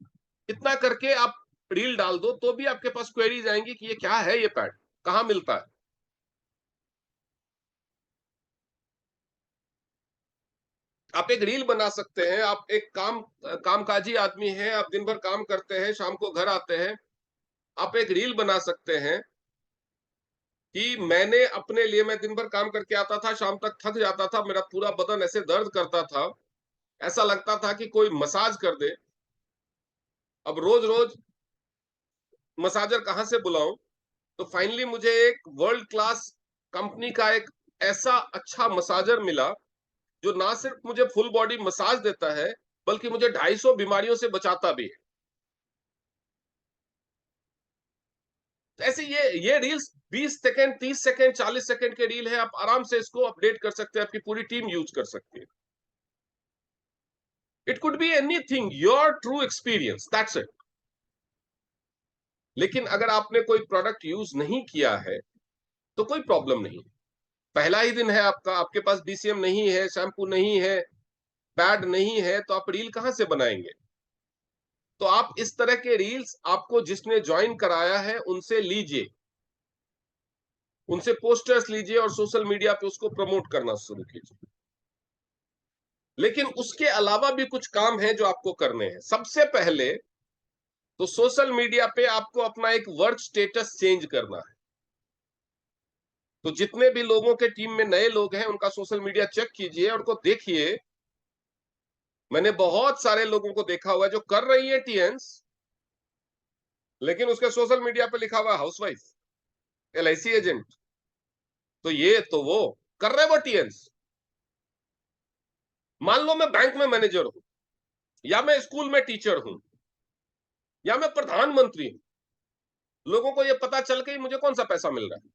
Speaker 1: इतना करके आप रील डाल दो तो भी आपके पास क्वेरीज आएंगी कि ये क्या है, ये पैड कहां मिलता है। आप एक रील बना सकते हैं, आप एक कामकाजी आदमी हैं, आप दिन भर काम करते हैं, शाम को घर आते हैं, आप एक रील बना सकते हैं कि मैंने अपने लिए, मैं दिन भर काम करके आता था, शाम तक थक जाता था, मेरा पूरा बदन ऐसे दर्द करता था, ऐसा लगता था कि कोई मसाज कर दे। अब रोज रोज मसाजर कहां से बुलाऊं, तो फाइनली मुझे एक वर्ल्ड क्लास कंपनी का एक ऐसा अच्छा मसाजर मिला जो ना सिर्फ मुझे फुल बॉडी मसाज देता है बल्कि मुझे 250 बीमारियों से बचाता भी है। ऐसे ये रील्स 20 सेकंड, 30 सेकंड, 40 सेकंड के रील है, आप आराम से इसको अपडेट कर सकते हैं, आपकी पूरी टीम यूज कर सकती है। It could be anything, your true experience, that's it. लेकिन अगर आपने कोई प्रोडक्ट यूज नहीं किया है तो कोई प्रॉब्लम नहीं। पहला ही दिन है आपका, आपके पास BCM नहीं है, शैम्पू नहीं है, पैड नहीं है, तो आप रील कहां से बनाएंगे? तो आप इस तरह के रील्स आपको जिसने ज्वाइन कराया है उनसे लीजिए, उनसे पोस्टर्स लीजिए और सोशल मीडिया पे उसको प्रमोट करना शुरू कीजिए। लेकिन उसके अलावा भी कुछ काम है जो आपको करने हैं। सबसे पहले तो सोशल मीडिया पे आपको अपना एक वर्क स्टेटस चेंज करना है। तो जितने भी लोगों के टीम में नए लोग हैं उनका सोशल मीडिया चेक कीजिए और उनको देखिए। मैंने बहुत सारे लोगों को देखा हुआ है जो कर रही है टीएन्स, लेकिन उसके सोशल मीडिया पे लिखा हुआ है हाउसवाइफ, LIC एजेंट। तो ये तो वो कर रहे वो टीएन्स। मान लो मैं बैंक में मैनेजर हूं, या मैं स्कूल में टीचर हूं, या मैं प्रधानमंत्री हूं, लोगों को ये पता चल के ही मुझे कौन सा पैसा मिल रहा है?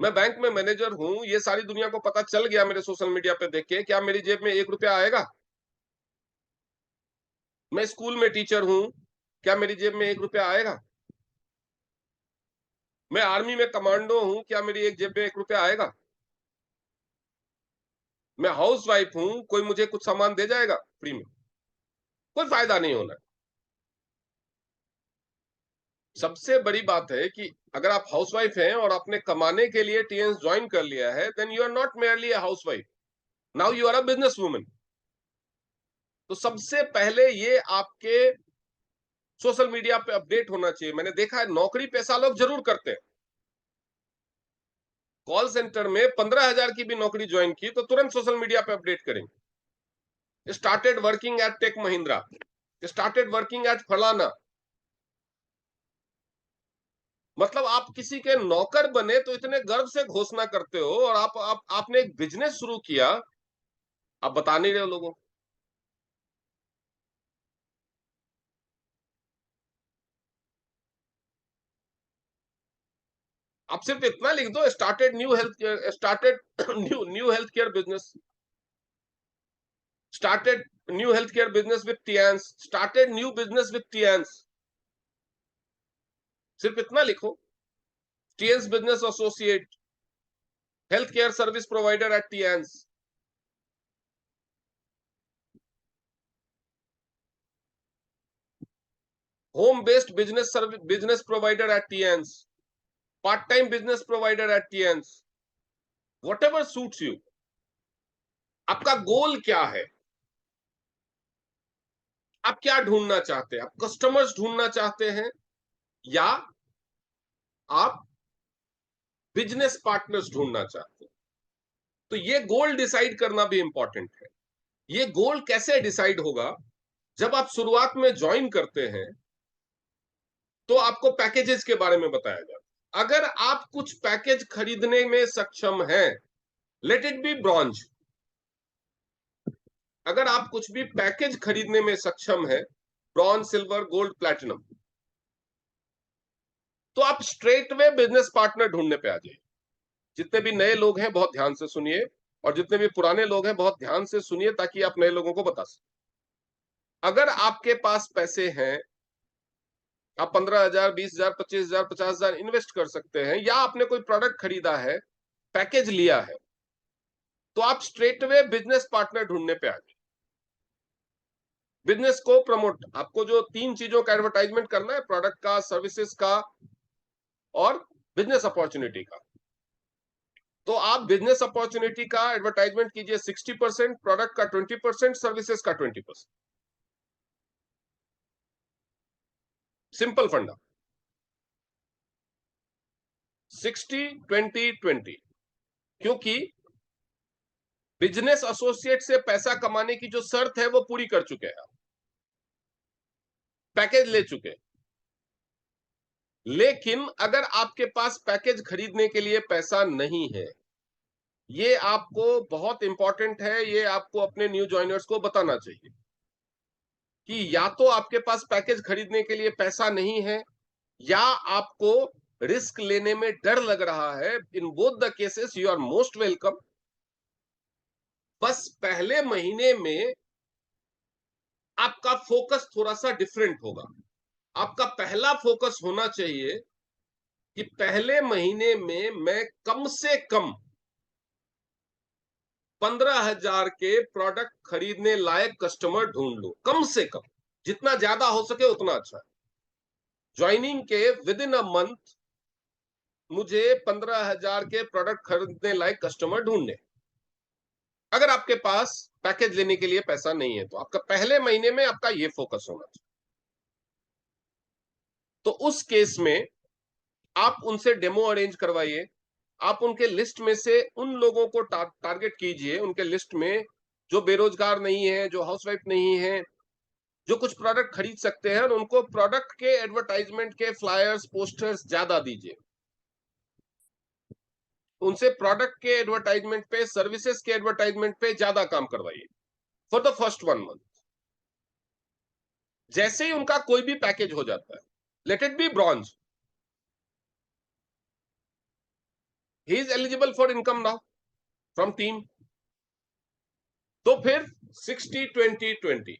Speaker 1: मैं बैंक में मैनेजर हूं, ये सारी दुनिया को पता चल गया मेरे सोशल मीडिया पे देख के, क्या मेरी जेब में 1 रुपया आएगा? मैं स्कूल में टीचर हूं, क्या मेरी जेब में 1 रुपया आएगा? मैं आर्मी में कमांडो हूं, क्या मेरी एक जेब में 1 रुपया आएगा? मैं हाउसवाइफ हूं, कोई मुझे कुछ सामान दे जाएगा फ्री में? कोई फायदा नहीं होना। सबसे बड़ी बात है कि अगर आप हाउसवाइफ हैं और आपने कमाने के लिए टीएन्स ज्वाइन कर लिया है, then you are not merely a housewife, now you are a business woman. तो सबसे पहले ये आपके सोशल मीडिया पे अपडेट होना चाहिए। मैंने देखा है नौकरी पेशा लोग जरूर करते हैं। कॉल सेंटर में 15,000 की भी नौकरी ज्वाइन की तो तुरंत सोशल मीडिया पे अपडेट करेंगे, started working at Tech Mahindra, started working at फलाना। मतलब आप किसी के नौकर बने तो इतने गर्व से घोषणा करते हो, और आपने एक बिजनेस शुरू किया, आप बता नहीं रहे हो लोगों को। आप सिर्फ इतना लिख दो, started new health care, started new health care business, started new health care business with TNS, started new business with TNS. सिर्फ इतना लिखो, TNS business associate, health care service provider at TNS. Home based business service business provider at TNS, part time business provider at TNS, whatever suits you. आपका goal क्या है? आप क्या ढूंढना चाहते हैं? आप कस्टमर्स ढूंढना चाहते हैं या आप बिजनेस पार्टनर्स ढूंढना चाहते हैं? तो ये गोल डिसाइड करना भी इंपॉर्टेंट है। ये गोल कैसे डिसाइड होगा? जब आप शुरुआत में ज्वाइन करते हैं तो आपको पैकेजेस के बारे में बताया जाता है। अगर आप कुछ पैकेज खरीदने में सक्षम हैं, लेट इट बी ब्रॉन्ज, अगर आप कुछ भी पैकेज खरीदने में सक्षम है, ब्रॉन्ज, सिल्वर, गोल्ड, प्लैटिनम, तो आप स्ट्रेट वे बिजनेस पार्टनर ढूंढने पे आ जाइए। जितने भी नए लोग हैं बहुत ध्यान से सुनिए, और जितने भी पुराने लोग हैं बहुत ध्यान से सुनिए, ताकि आप नए लोगों को बता सकें। अगर आपके पास पैसे हैं, आप 15,000, 20,000, 25,000, 50,000 इन्वेस्ट कर सकते हैं, या आपने कोई प्रोडक्ट खरीदा है, पैकेज लिया है, तो आप स्ट्रेट वे बिजनेस पार्टनर ढूंढने पे आ जाइए। बिजनेस को प्रमोट, आपको जो 3 चीजों का एडवर्टाइजमेंट करना है, प्रोडक्ट का, सर्विसेज का और बिजनेस अपॉर्चुनिटी का, तो आप बिजनेस अपॉर्चुनिटी का एडवर्टाइजमेंट कीजिए 60%, प्रोडक्ट का 20%, सर्विसेज का 20%। सिंपल फंडा, 60-20-20। क्योंकि बिजनेस एसोसिएट से पैसा कमाने की जो शर्त है वो पूरी कर चुके हैं, पैकेज ले चुके हैं। लेकिन अगर आपके पास पैकेज खरीदने के लिए पैसा नहीं है, ये आपको बहुत इंपॉर्टेंट है, ये आपको अपने न्यू ज्वाइनर्स को बताना चाहिए कि या तो आपके पास पैकेज खरीदने के लिए पैसा नहीं है, या आपको रिस्क लेने में डर लग रहा है। In both the cases you are most welcome. बस पहले महीने में आपका फोकस थोड़ा सा डिफरेंट होगा। आपका पहला फोकस होना चाहिए कि पहले महीने में मैं कम से कम 15,000 के प्रोडक्ट खरीदने लायक कस्टमर ढूंढ लूं, कम से कम। जितना ज्यादा हो सके उतना अच्छा है। ज्वाइनिंग के विद इन अ मंथ मुझे 15,000 के प्रोडक्ट खरीदने लायक कस्टमर ढूंढने। अगर आपके पास पैकेज लेने के लिए पैसा नहीं है तो आपका पहले महीने में आपका ये फोकस होना चाहिए। तो उस केस में आप उनसे डेमो अरेंज करवाइए। आप उनके लिस्ट में से उन लोगों को टारगेट कीजिए, उनके लिस्ट में जो बेरोजगार नहीं है, जो हाउसवाइफ नहीं है, जो कुछ प्रोडक्ट खरीद सकते हैं, और उनको प्रोडक्ट के एडवर्टाइजमेंट के फ्लायर्स, पोस्टर्स ज्यादा दीजिए। उनसे प्रोडक्ट के एडवर्टाइजमेंट पे, सर्विसेज के एडवर्टाइजमेंट पे ज्यादा काम करवाइए फॉर द फर्स्ट 1 मंथ। जैसे ही उनका कोई भी पैकेज हो जाता है, let it be bronze, he is eligible for income now from team, तो फिर 60-20-20,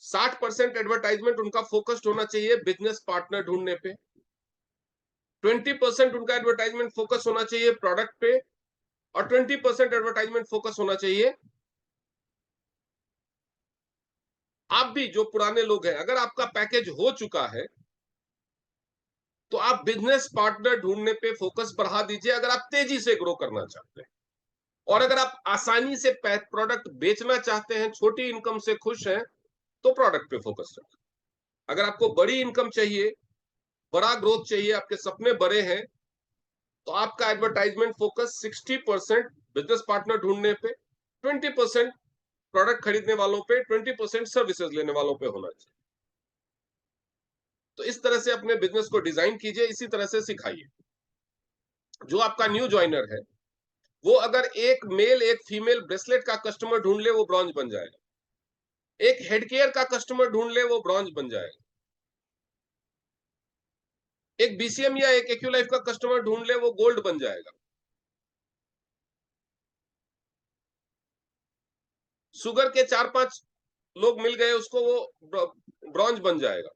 Speaker 1: 60% एडवर्टाइजमेंट उनका फोकस्ड होना चाहिए बिजनेस पार्टनर ढूंढने पे, 20% उनका एडवर्टाइजमेंट फोकस होना चाहिए प्रोडक्ट पे, और 20% एडवर्टाइजमेंट फोकस होना चाहिए। आप भी जो पुराने लोग हैं, अगर आपका पैकेज हो चुका है तो आप बिजनेस पार्टनर ढूंढने पे फोकस बढ़ा दीजिए, अगर आप तेजी से ग्रो करना चाहते हैं। और अगर आप आसानी से प्रोडक्ट बेचना चाहते हैं, छोटी इनकम से खुश हैं, तो प्रोडक्ट पे फोकस रखें। अगर आपको बड़ी इनकम चाहिए, बड़ा ग्रोथ चाहिए, आपके सपने बड़े हैं, तो आपका एडवर्टाइजमेंट फोकस 60% बिजनेस पार्टनर ढूंढने पे, 20% प्रोडक्ट खरीदने वालों पे, 20% सर्विसेज लेने वालों पे होना चाहिए। तो इस तरह से अपने बिजनेस को डिजाइन कीजिए, इसी तरह से सिखाइए। जो आपका न्यू ज्वाइनर है, वो अगर एक मेल एक फीमेल ब्रेसलेट का कस्टमर ढूंढ ले, वो ब्रॉन्ज बन जाएगा। एक हेड केयर का कस्टमर ढूंढ ले, वो ब्रॉन्ज बन जाएगा। एक बीसीएम या एक एक्यूलाइफ का कस्टमर ढूंढ ले, वो गोल्ड बन जाएगा। शुगर के 4-5 लोग मिल गए उसको, वो ब्रॉन्ज बन जाएगा।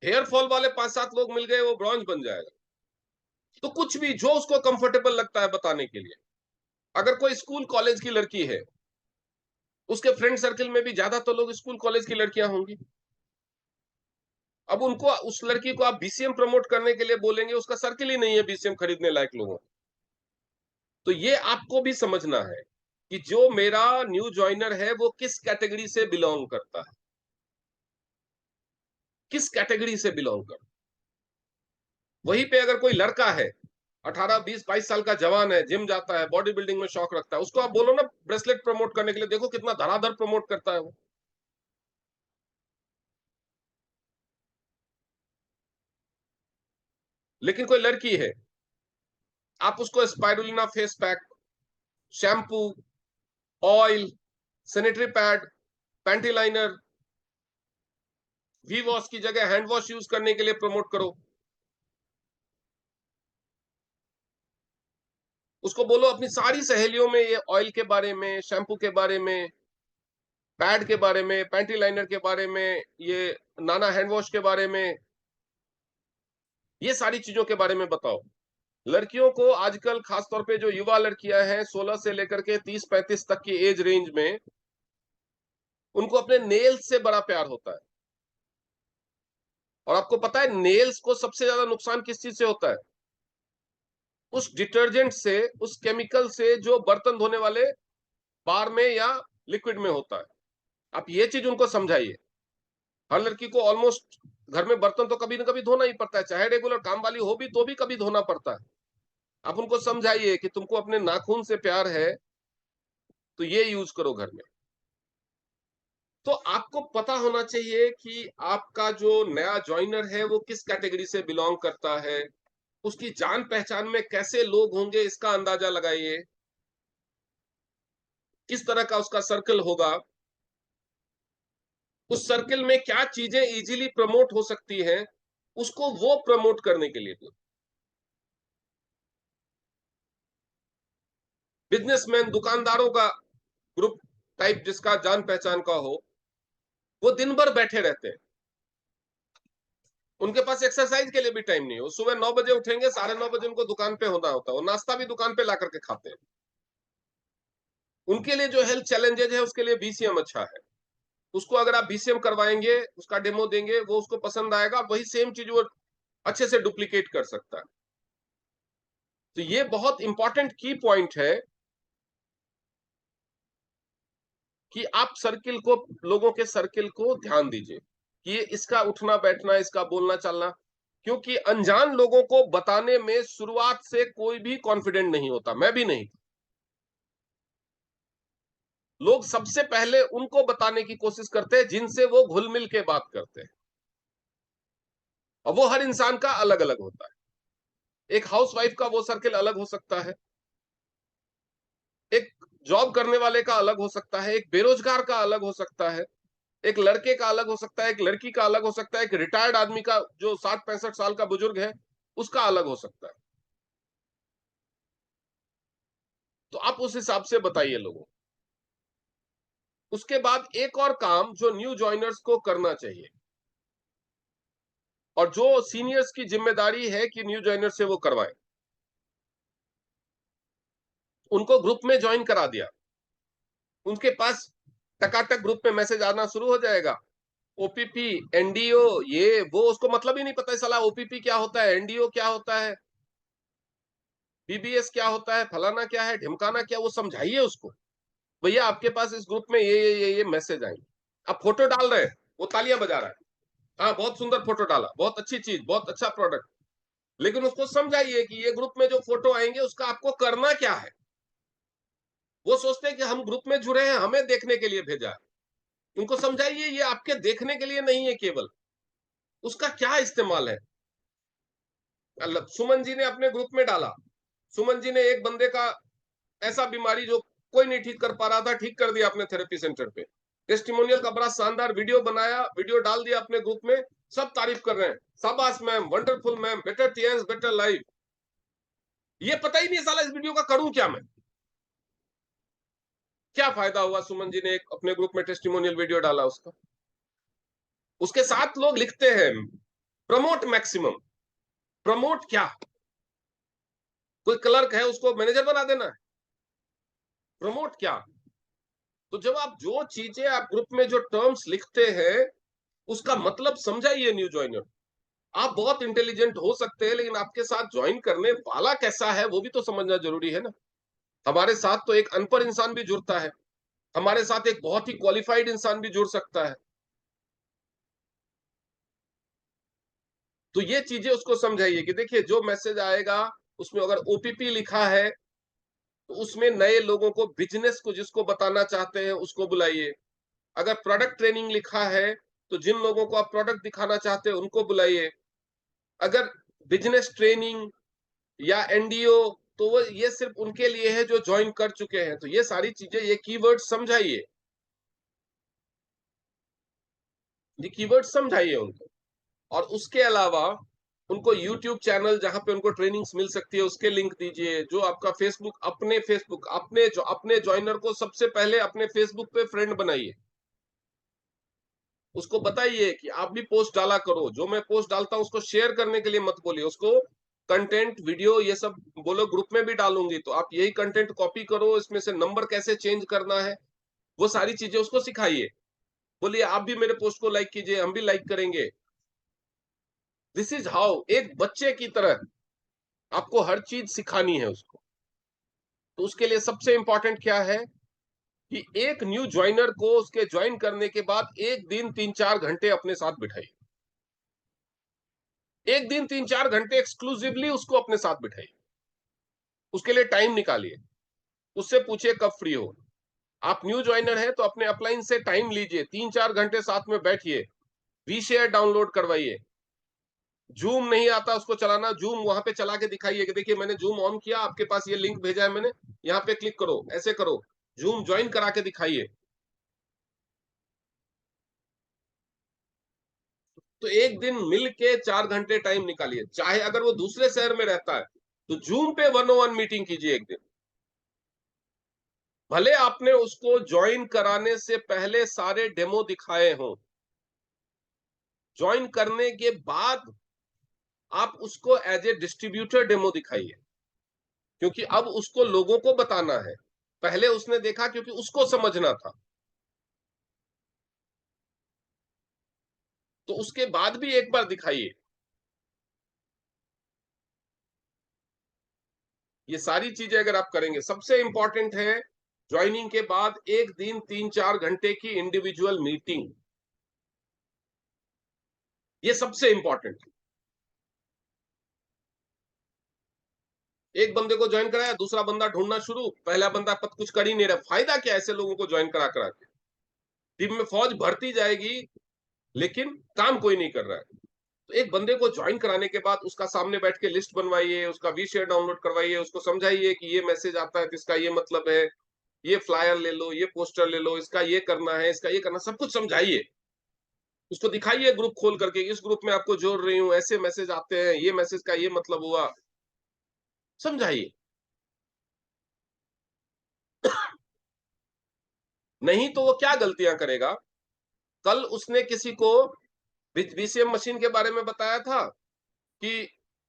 Speaker 1: हेयर फॉल वाले 5-7 लोग मिल गए, वो ब्रॉन्ज बन जाएगा। तो कुछ भी जो उसको कंफर्टेबल लगता है बताने के लिए। अगर कोई स्कूल कॉलेज की लड़की है, उसके फ्रेंड सर्कल में भी ज्यादा तो लोग स्कूल कॉलेज की लड़कियां होंगी। अब उनको, उस लड़की को आप बीसीएम प्रमोट करने के लिए बोलेंगे, उसका सर्कल ही नहीं है बीसीएम खरीदने लायक लोगों। तो ये आपको भी समझना है कि जो मेरा न्यू ज्वाइनर है वो किस कैटेगरी से बिलोंग करता है, किस कैटेगरी से बिलोंग करता है। वहीं पे अगर कोई लड़का है, 18, 20, 22 साल का जवान है, जिम जाता है, बॉडी बिल्डिंग में शौक रखता है, उसको आप बोलो ना ब्रेसलेट प्रमोट करने के लिए, देखो कितना धड़ाधड़ प्रमोट करता है वो। लेकिन कोई लड़की है, आप उसको spirulina face pack, shampoo, oil, sanitary pad, panty liner, V wash की जगह हैंड वॉश यूज करने के लिए प्रमोट करो। उसको बोलो अपनी सारी सहेलियों में ये ऑयल के बारे में, शैम्पू के बारे में, पैड के बारे में, पैंटी लाइनर के बारे में, ये नाना हैंड वॉश के बारे में, ये सारी चीजों के बारे में बताओ। लड़कियों को आजकल खासतौर पे जो युवा लड़कियां हैं 16 से लेकर के 30-35 तक की एज रेंज में, उनको अपने नेल्स से बड़ा प्यार होता है। और आपको पता है नेल्स को सबसे ज्यादा नुकसान किस चीज से होता है? उस डिटर्जेंट से, उस केमिकल से जो बर्तन धोने वाले बार में या लिक्विड में होता है। आप ये चीज उनको समझाइए। हर लड़की को ऑलमोस्ट घर में बर्तन तो कभी ना कभी धोना ही पड़ता है, चाहे रेगुलर काम वाली हो भी तो भी कभी धोना पड़ता है। आप उनको समझाइए कि तुमको अपने नाखून से प्यार है तो ये यूज करो घर में। तो आपको पता होना चाहिए कि आपका जो नया ज्वाइनर है वो किस कैटेगरी से बिलोंग करता है, उसकी जान पहचान में कैसे लोग होंगे इसका अंदाजा लगाइए, किस तरह का उसका सर्कल होगा, उस सर्कल में क्या चीजें इजीली प्रमोट हो सकती हैं, उसको वो प्रमोट करने के लिए दो। बिजनेसमैन, दुकानदारों का ग्रुप टाइप जिसका जान पहचान का हो, वो दिन भर बैठे रहते हैं। उनके पास एक्सरसाइज के लिए भी टाइम नहीं है। वो सुबह 9 बजे उठेंगे, 9:30 बजे उनको दुकान पे होना होता है, वो नाश्ता भी दुकान पे ला करके खाते हैं। उनके लिए जो हेल्थ चैलेंजेज है उसके लिए बीसीएम अच्छा है। उसको अगर आप बीसीएम करवाएंगे, उसका डेमो देंगे, वो उसको पसंद आएगा, वही सेम चीज वो अच्छे से डुप्लीकेट कर सकता है। तो ये बहुत इंपॉर्टेंट की पॉइंट है कि आप सर्किल को, लोगों के सर्किल को ध्यान दीजिए कि ये इसका उठना बैठना, इसका बोलना चलना, क्योंकि अनजान लोगों को बताने में शुरुआत से कोई भी कॉन्फिडेंट नहीं होता, मैं भी नहीं। लोग सबसे पहले उनको बताने की कोशिश करते हैं जिनसे वो घुल मिल के बात करते हैं, और वो हर इंसान का अलग अलग होता है। एक हाउसवाइफ का वो सर्किल अलग हो सकता है, एक जॉब करने वाले का अलग हो सकता है, एक बेरोजगार का अलग हो सकता है, एक लड़के का अलग हो सकता है, एक लड़की का अलग हो सकता है, एक रिटायर्ड आदमी का जो 60-65 साल का बुजुर्ग है उसका अलग हो सकता है। तो आप उस हिसाब से बताइए लोगों। उसके बाद एक और काम जो न्यू ज्वाइनर्स को करना चाहिए, और जो सीनियर्स की जिम्मेदारी है कि न्यू ज्वाइनर से वो करवाएं, उनको ग्रुप में ज्वाइन करा दिया, उनके पास टकाटक ग्रुप में मैसेज आना शुरू हो जाएगा, ओपीपी, एनडीओ, ये वो, उसको मतलब ही नहीं पता है साला ओपीपी क्या होता है, एनडीओ क्या होता है, बीबीएस क्या होता है, फलाना क्या है, ढिमकाना क्या, वो समझाइए उसको। भैया आपके पास इस ग्रुप में ये मैसेज आएंगे, आप फोटो डाल रहे हैं, वो तालियां बजा रहा है, हाँ बहुत सुंदर फोटो डाला, बहुत अच्छी चीज, बहुत अच्छा प्रोडक्ट, लेकिन उसको समझाइए कि ये ग्रुप में जो फोटो आएंगे उसका आपको करना क्या है। वो सोचते हैं कि हम ग्रुप में जुड़े हैं, हमें देखने के लिए भेजा है। उनको समझाइए ये आपके देखने के लिए नहीं है, केवल उसका क्या इस्तेमाल है। सुमन जी ने अपने ग्रुप में डाला, सुमन जी ने एक बंदे का ऐसा बीमारी जो कोई नहीं ठीक कर पा रहा था, ठीक कर दिया अपने थेरेपी सेंटर पे, टेस्टिमोनियल का बड़ा शानदार वीडियो बनाया, वीडियो डाल दिया अपने ग्रुप में, सब तारीफ कर रहे हैं, शाबाश मैम, वंडरफुल मैम, बेटर टीएस बेटर लाइफ। ये पता ही नहीं साला इस वीडियो का करूं क्या मैं, क्या फायदा हुआ। सुमन जी ने एक अपने ग्रुप में टेस्टिमोनियल वीडियो डाला, उसका उसके साथ लोग लिखते हैं प्रमोट मैक्सिमम। प्रमोट क्या, कोई क्लर्क है उसको मैनेजर बना देना है, प्रमोट क्या। तो जब आप जो चीजें आप ग्रुप में जो टर्म्स लिखते हैं उसका मतलब समझाइए न्यू ज्वाइनर। आप बहुत इंटेलिजेंट हो सकते हैं, लेकिन आपके साथ ज्वाइन करने वाला कैसा है वो भी तो समझना जरूरी है ना। हमारे साथ तो एक अनपढ़ इंसान भी जुड़ता है, हमारे साथ एक बहुत ही क्वालिफाइड इंसान भी जुड़ सकता है। तो ये चीजें उसको समझाइए कि देखिए जो मैसेज आएगा उसमें अगर ओपीपी लिखा है तो उसमें नए लोगों को, बिजनेस को जिसको बताना चाहते हैं उसको बुलाइए। अगर प्रोडक्ट ट्रेनिंग लिखा है तो जिन लोगों को आप प्रोडक्ट दिखाना चाहते हैं उनको बुलाइए। अगर बिजनेस ट्रेनिंग या एनडीओ, तो वो ये सिर्फ उनके लिए है जो ज्वाइन कर चुके हैं। तो ये सारी चीजें, ये कीवर्ड समझाइए, ये कीवर्ड समझाइए उनको। और उसके अलावा उनको यूट्यूब चैनल जहां पे उनको ट्रेनिंग्स मिल सकती है उसके लिंक दीजिए। जो आपका फेसबुक, अपने ज्वाइनर को सबसे पहले अपने फेसबुक पे फ्रेंड बनाइए। उसको बताइए कि आप भी पोस्ट डाला करो, जो मैं पोस्ट डालता हूं उसको शेयर करने के लिए मत बोलिए, उसको कंटेंट वीडियो ये सब बोलो ग्रुप में भी डालूंगी तो आप यही कंटेंट कॉपी करो, इसमें से नंबर कैसे चेंज करना है वो सारी चीजें उसको सिखाइए। बोलिए आप भी मेरे पोस्ट को लाइक कीजिए, हम भी लाइक करेंगे। दिस इज हाउ, एक बच्चे की तरह आपको हर चीज सिखानी है उसको। तो उसके लिए सबसे इंपॉर्टेंट क्या है कि एक न्यू ज्वाइनर को उसके ज्वाइन करने के बाद एक दिन 3-4 घंटे अपने साथ बिठाइए। एक दिन 3-4 घंटे एक्सक्लूसिवली उसको अपने साथ बिठाइए, उसके लिए टाइम निकालिए, उससे पूछिए कब फ्री हो। आप न्यू ज्वाइनर है तो अपने अपलाइन से टाइम लीजिए, 3-4 घंटे साथ में बैठिए, वी शेयर डाउनलोड करवाइए। जूम नहीं आता उसको चलाना, जूम वहां पे चला के दिखाइए कि देखिए मैंने जूम ऑन किया, आपके पास ये लिंक भेजा है मैंने, यहाँ पे क्लिक करो, ऐसे करो, जूम ज्वाइन करा के दिखाइए। तो एक दिन मिल के 4 घंटे टाइम निकालिए, चाहे अगर वो दूसरे शहर में रहता है तो जूम पे 1-on-1 मीटिंग कीजिए एक दिन। भले आपने उसको ज्वाइन कराने से पहले सारे डेमो दिखाए हों, ज्वाइन करने के बाद आप उसको एज ए डिस्ट्रीब्यूटर डेमो दिखाइए, क्योंकि अब उसको लोगों को बताना है। पहले उसने देखा क्योंकि उसको समझना था, तो उसके बाद भी एक बार दिखाइए। ये सारी चीजें अगर आप करेंगे, सबसे इंपॉर्टेंट है ज्वाइनिंग के बाद 1 दिन 3-4 घंटे की इंडिविजुअल मीटिंग, ये सबसे इंपॉर्टेंट है। एक बंदे को ज्वाइन कराया, दूसरा बंदा ढूंढना शुरू, पहला बंदा पत कुछ कर ही नहीं रहा, फायदा क्या ऐसे लोगों को ज्वाइन करा करा के? टीम में फौज भरती जाएगी लेकिन काम कोई नहीं कर रहा है। तो एक बंदे को ज्वाइन कराने के बाद उसका सामने बैठ के लिस्ट बनवाइए, उसका वी शेयर डाउनलोड करवाइए, उसको समझाइए कि ये मैसेज आता है तो इसका ये मतलब है, ये फ्लायर ले लो, ये पोस्टर ले लो, इसका ये करना है, इसका ये करना, सब कुछ समझाइए। उसको दिखाइए ग्रुप खोल करके, इस ग्रुप में आपको जोड़ रही हूं, ऐसे मैसेज आते हैं, ये मैसेज का ये मतलब हुआ, समझाइए। नहीं तो वो क्या गलतियां करेगा? कल उसने किसी को वीसीएम मशीन के बारे में बताया था कि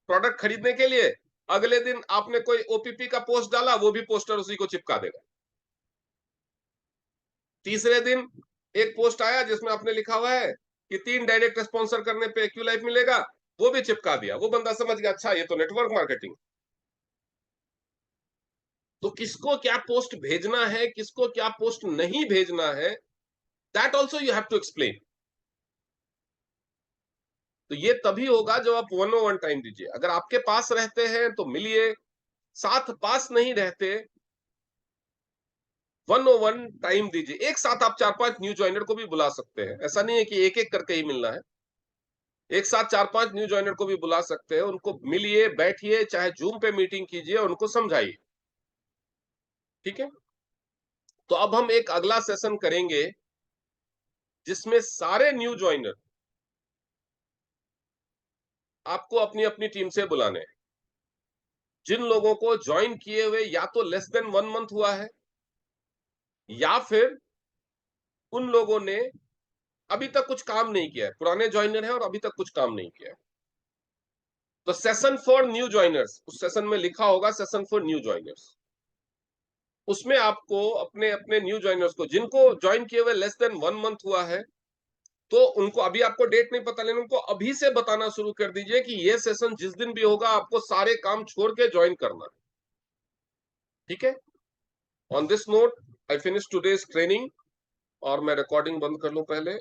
Speaker 1: प्रोडक्ट खरीदने के लिए, अगले दिन आपने कोई ओपीपी का पोस्ट डाला, वो भी पोस्टर उसी को चिपका देगा। तीसरे दिन एक पोस्ट आया जिसमें आपने लिखा हुआ है कि 3 डायरेक्ट स्पॉन्सर करने पे क्यू लाइफ मिलेगा, वो भी चिपका दिया। वो बंदा समझ गया, अच्छा ये तो नेटवर्क मार्केटिंग। तो किसको क्या पोस्ट भेजना है, किसको क्या पोस्ट नहीं भेजना है, that also you have to explain. तो ये तभी होगा जब आप 1-on-1 टाइम दीजिए। अगर आपके पास रहते हैं तो मिलिए, साथ पास नहीं रहते 1-on-1 टाइम दीजिए। एक साथ आप 4-5 न्यू ज्वाइनर को भी बुला सकते हैं, ऐसा नहीं है कि एक एक करके ही मिलना है। एक साथ 4-5 न्यू ज्वाइनर को भी बुला सकते हैं, उनको मिलिए, बैठिए, चाहे जूम पे मीटिंग कीजिए, उनको समझाइए। ठीक है, तो अब हम एक अगला सेशन करेंगे जिसमें सारे न्यू ज्वाइनर आपको अपनी अपनी टीम से बुलाने हैं। जिन लोगों को ज्वाइन किए हुए या तो लेस देन 1 मंथ हुआ है, या फिर उन लोगों ने अभी तक कुछ काम नहीं किया है, पुराने ज्वाइनर हैं और अभी तक कुछ काम नहीं किया है। तो सेशन फॉर न्यू ज्वाइनर्स, उस सेशन में लिखा होगा सेशन फॉर न्यू ज्वाइनर्स। उसमें आपको अपने अपने न्यू ज्वाइनर्स को, जिनको ज्वाइन किए हुए लेस देन 1 मंथ हुआ है, तो उनको, अभी आपको डेट नहीं पता लेकिन उनको अभी से बताना शुरू कर दीजिए कि ये सेशन जिस दिन भी होगा आपको सारे काम छोड़ के ज्वाइन करना है। ठीक है, on this note I finish today's training, और मैं रिकॉर्डिंग बंद कर लूं पहले।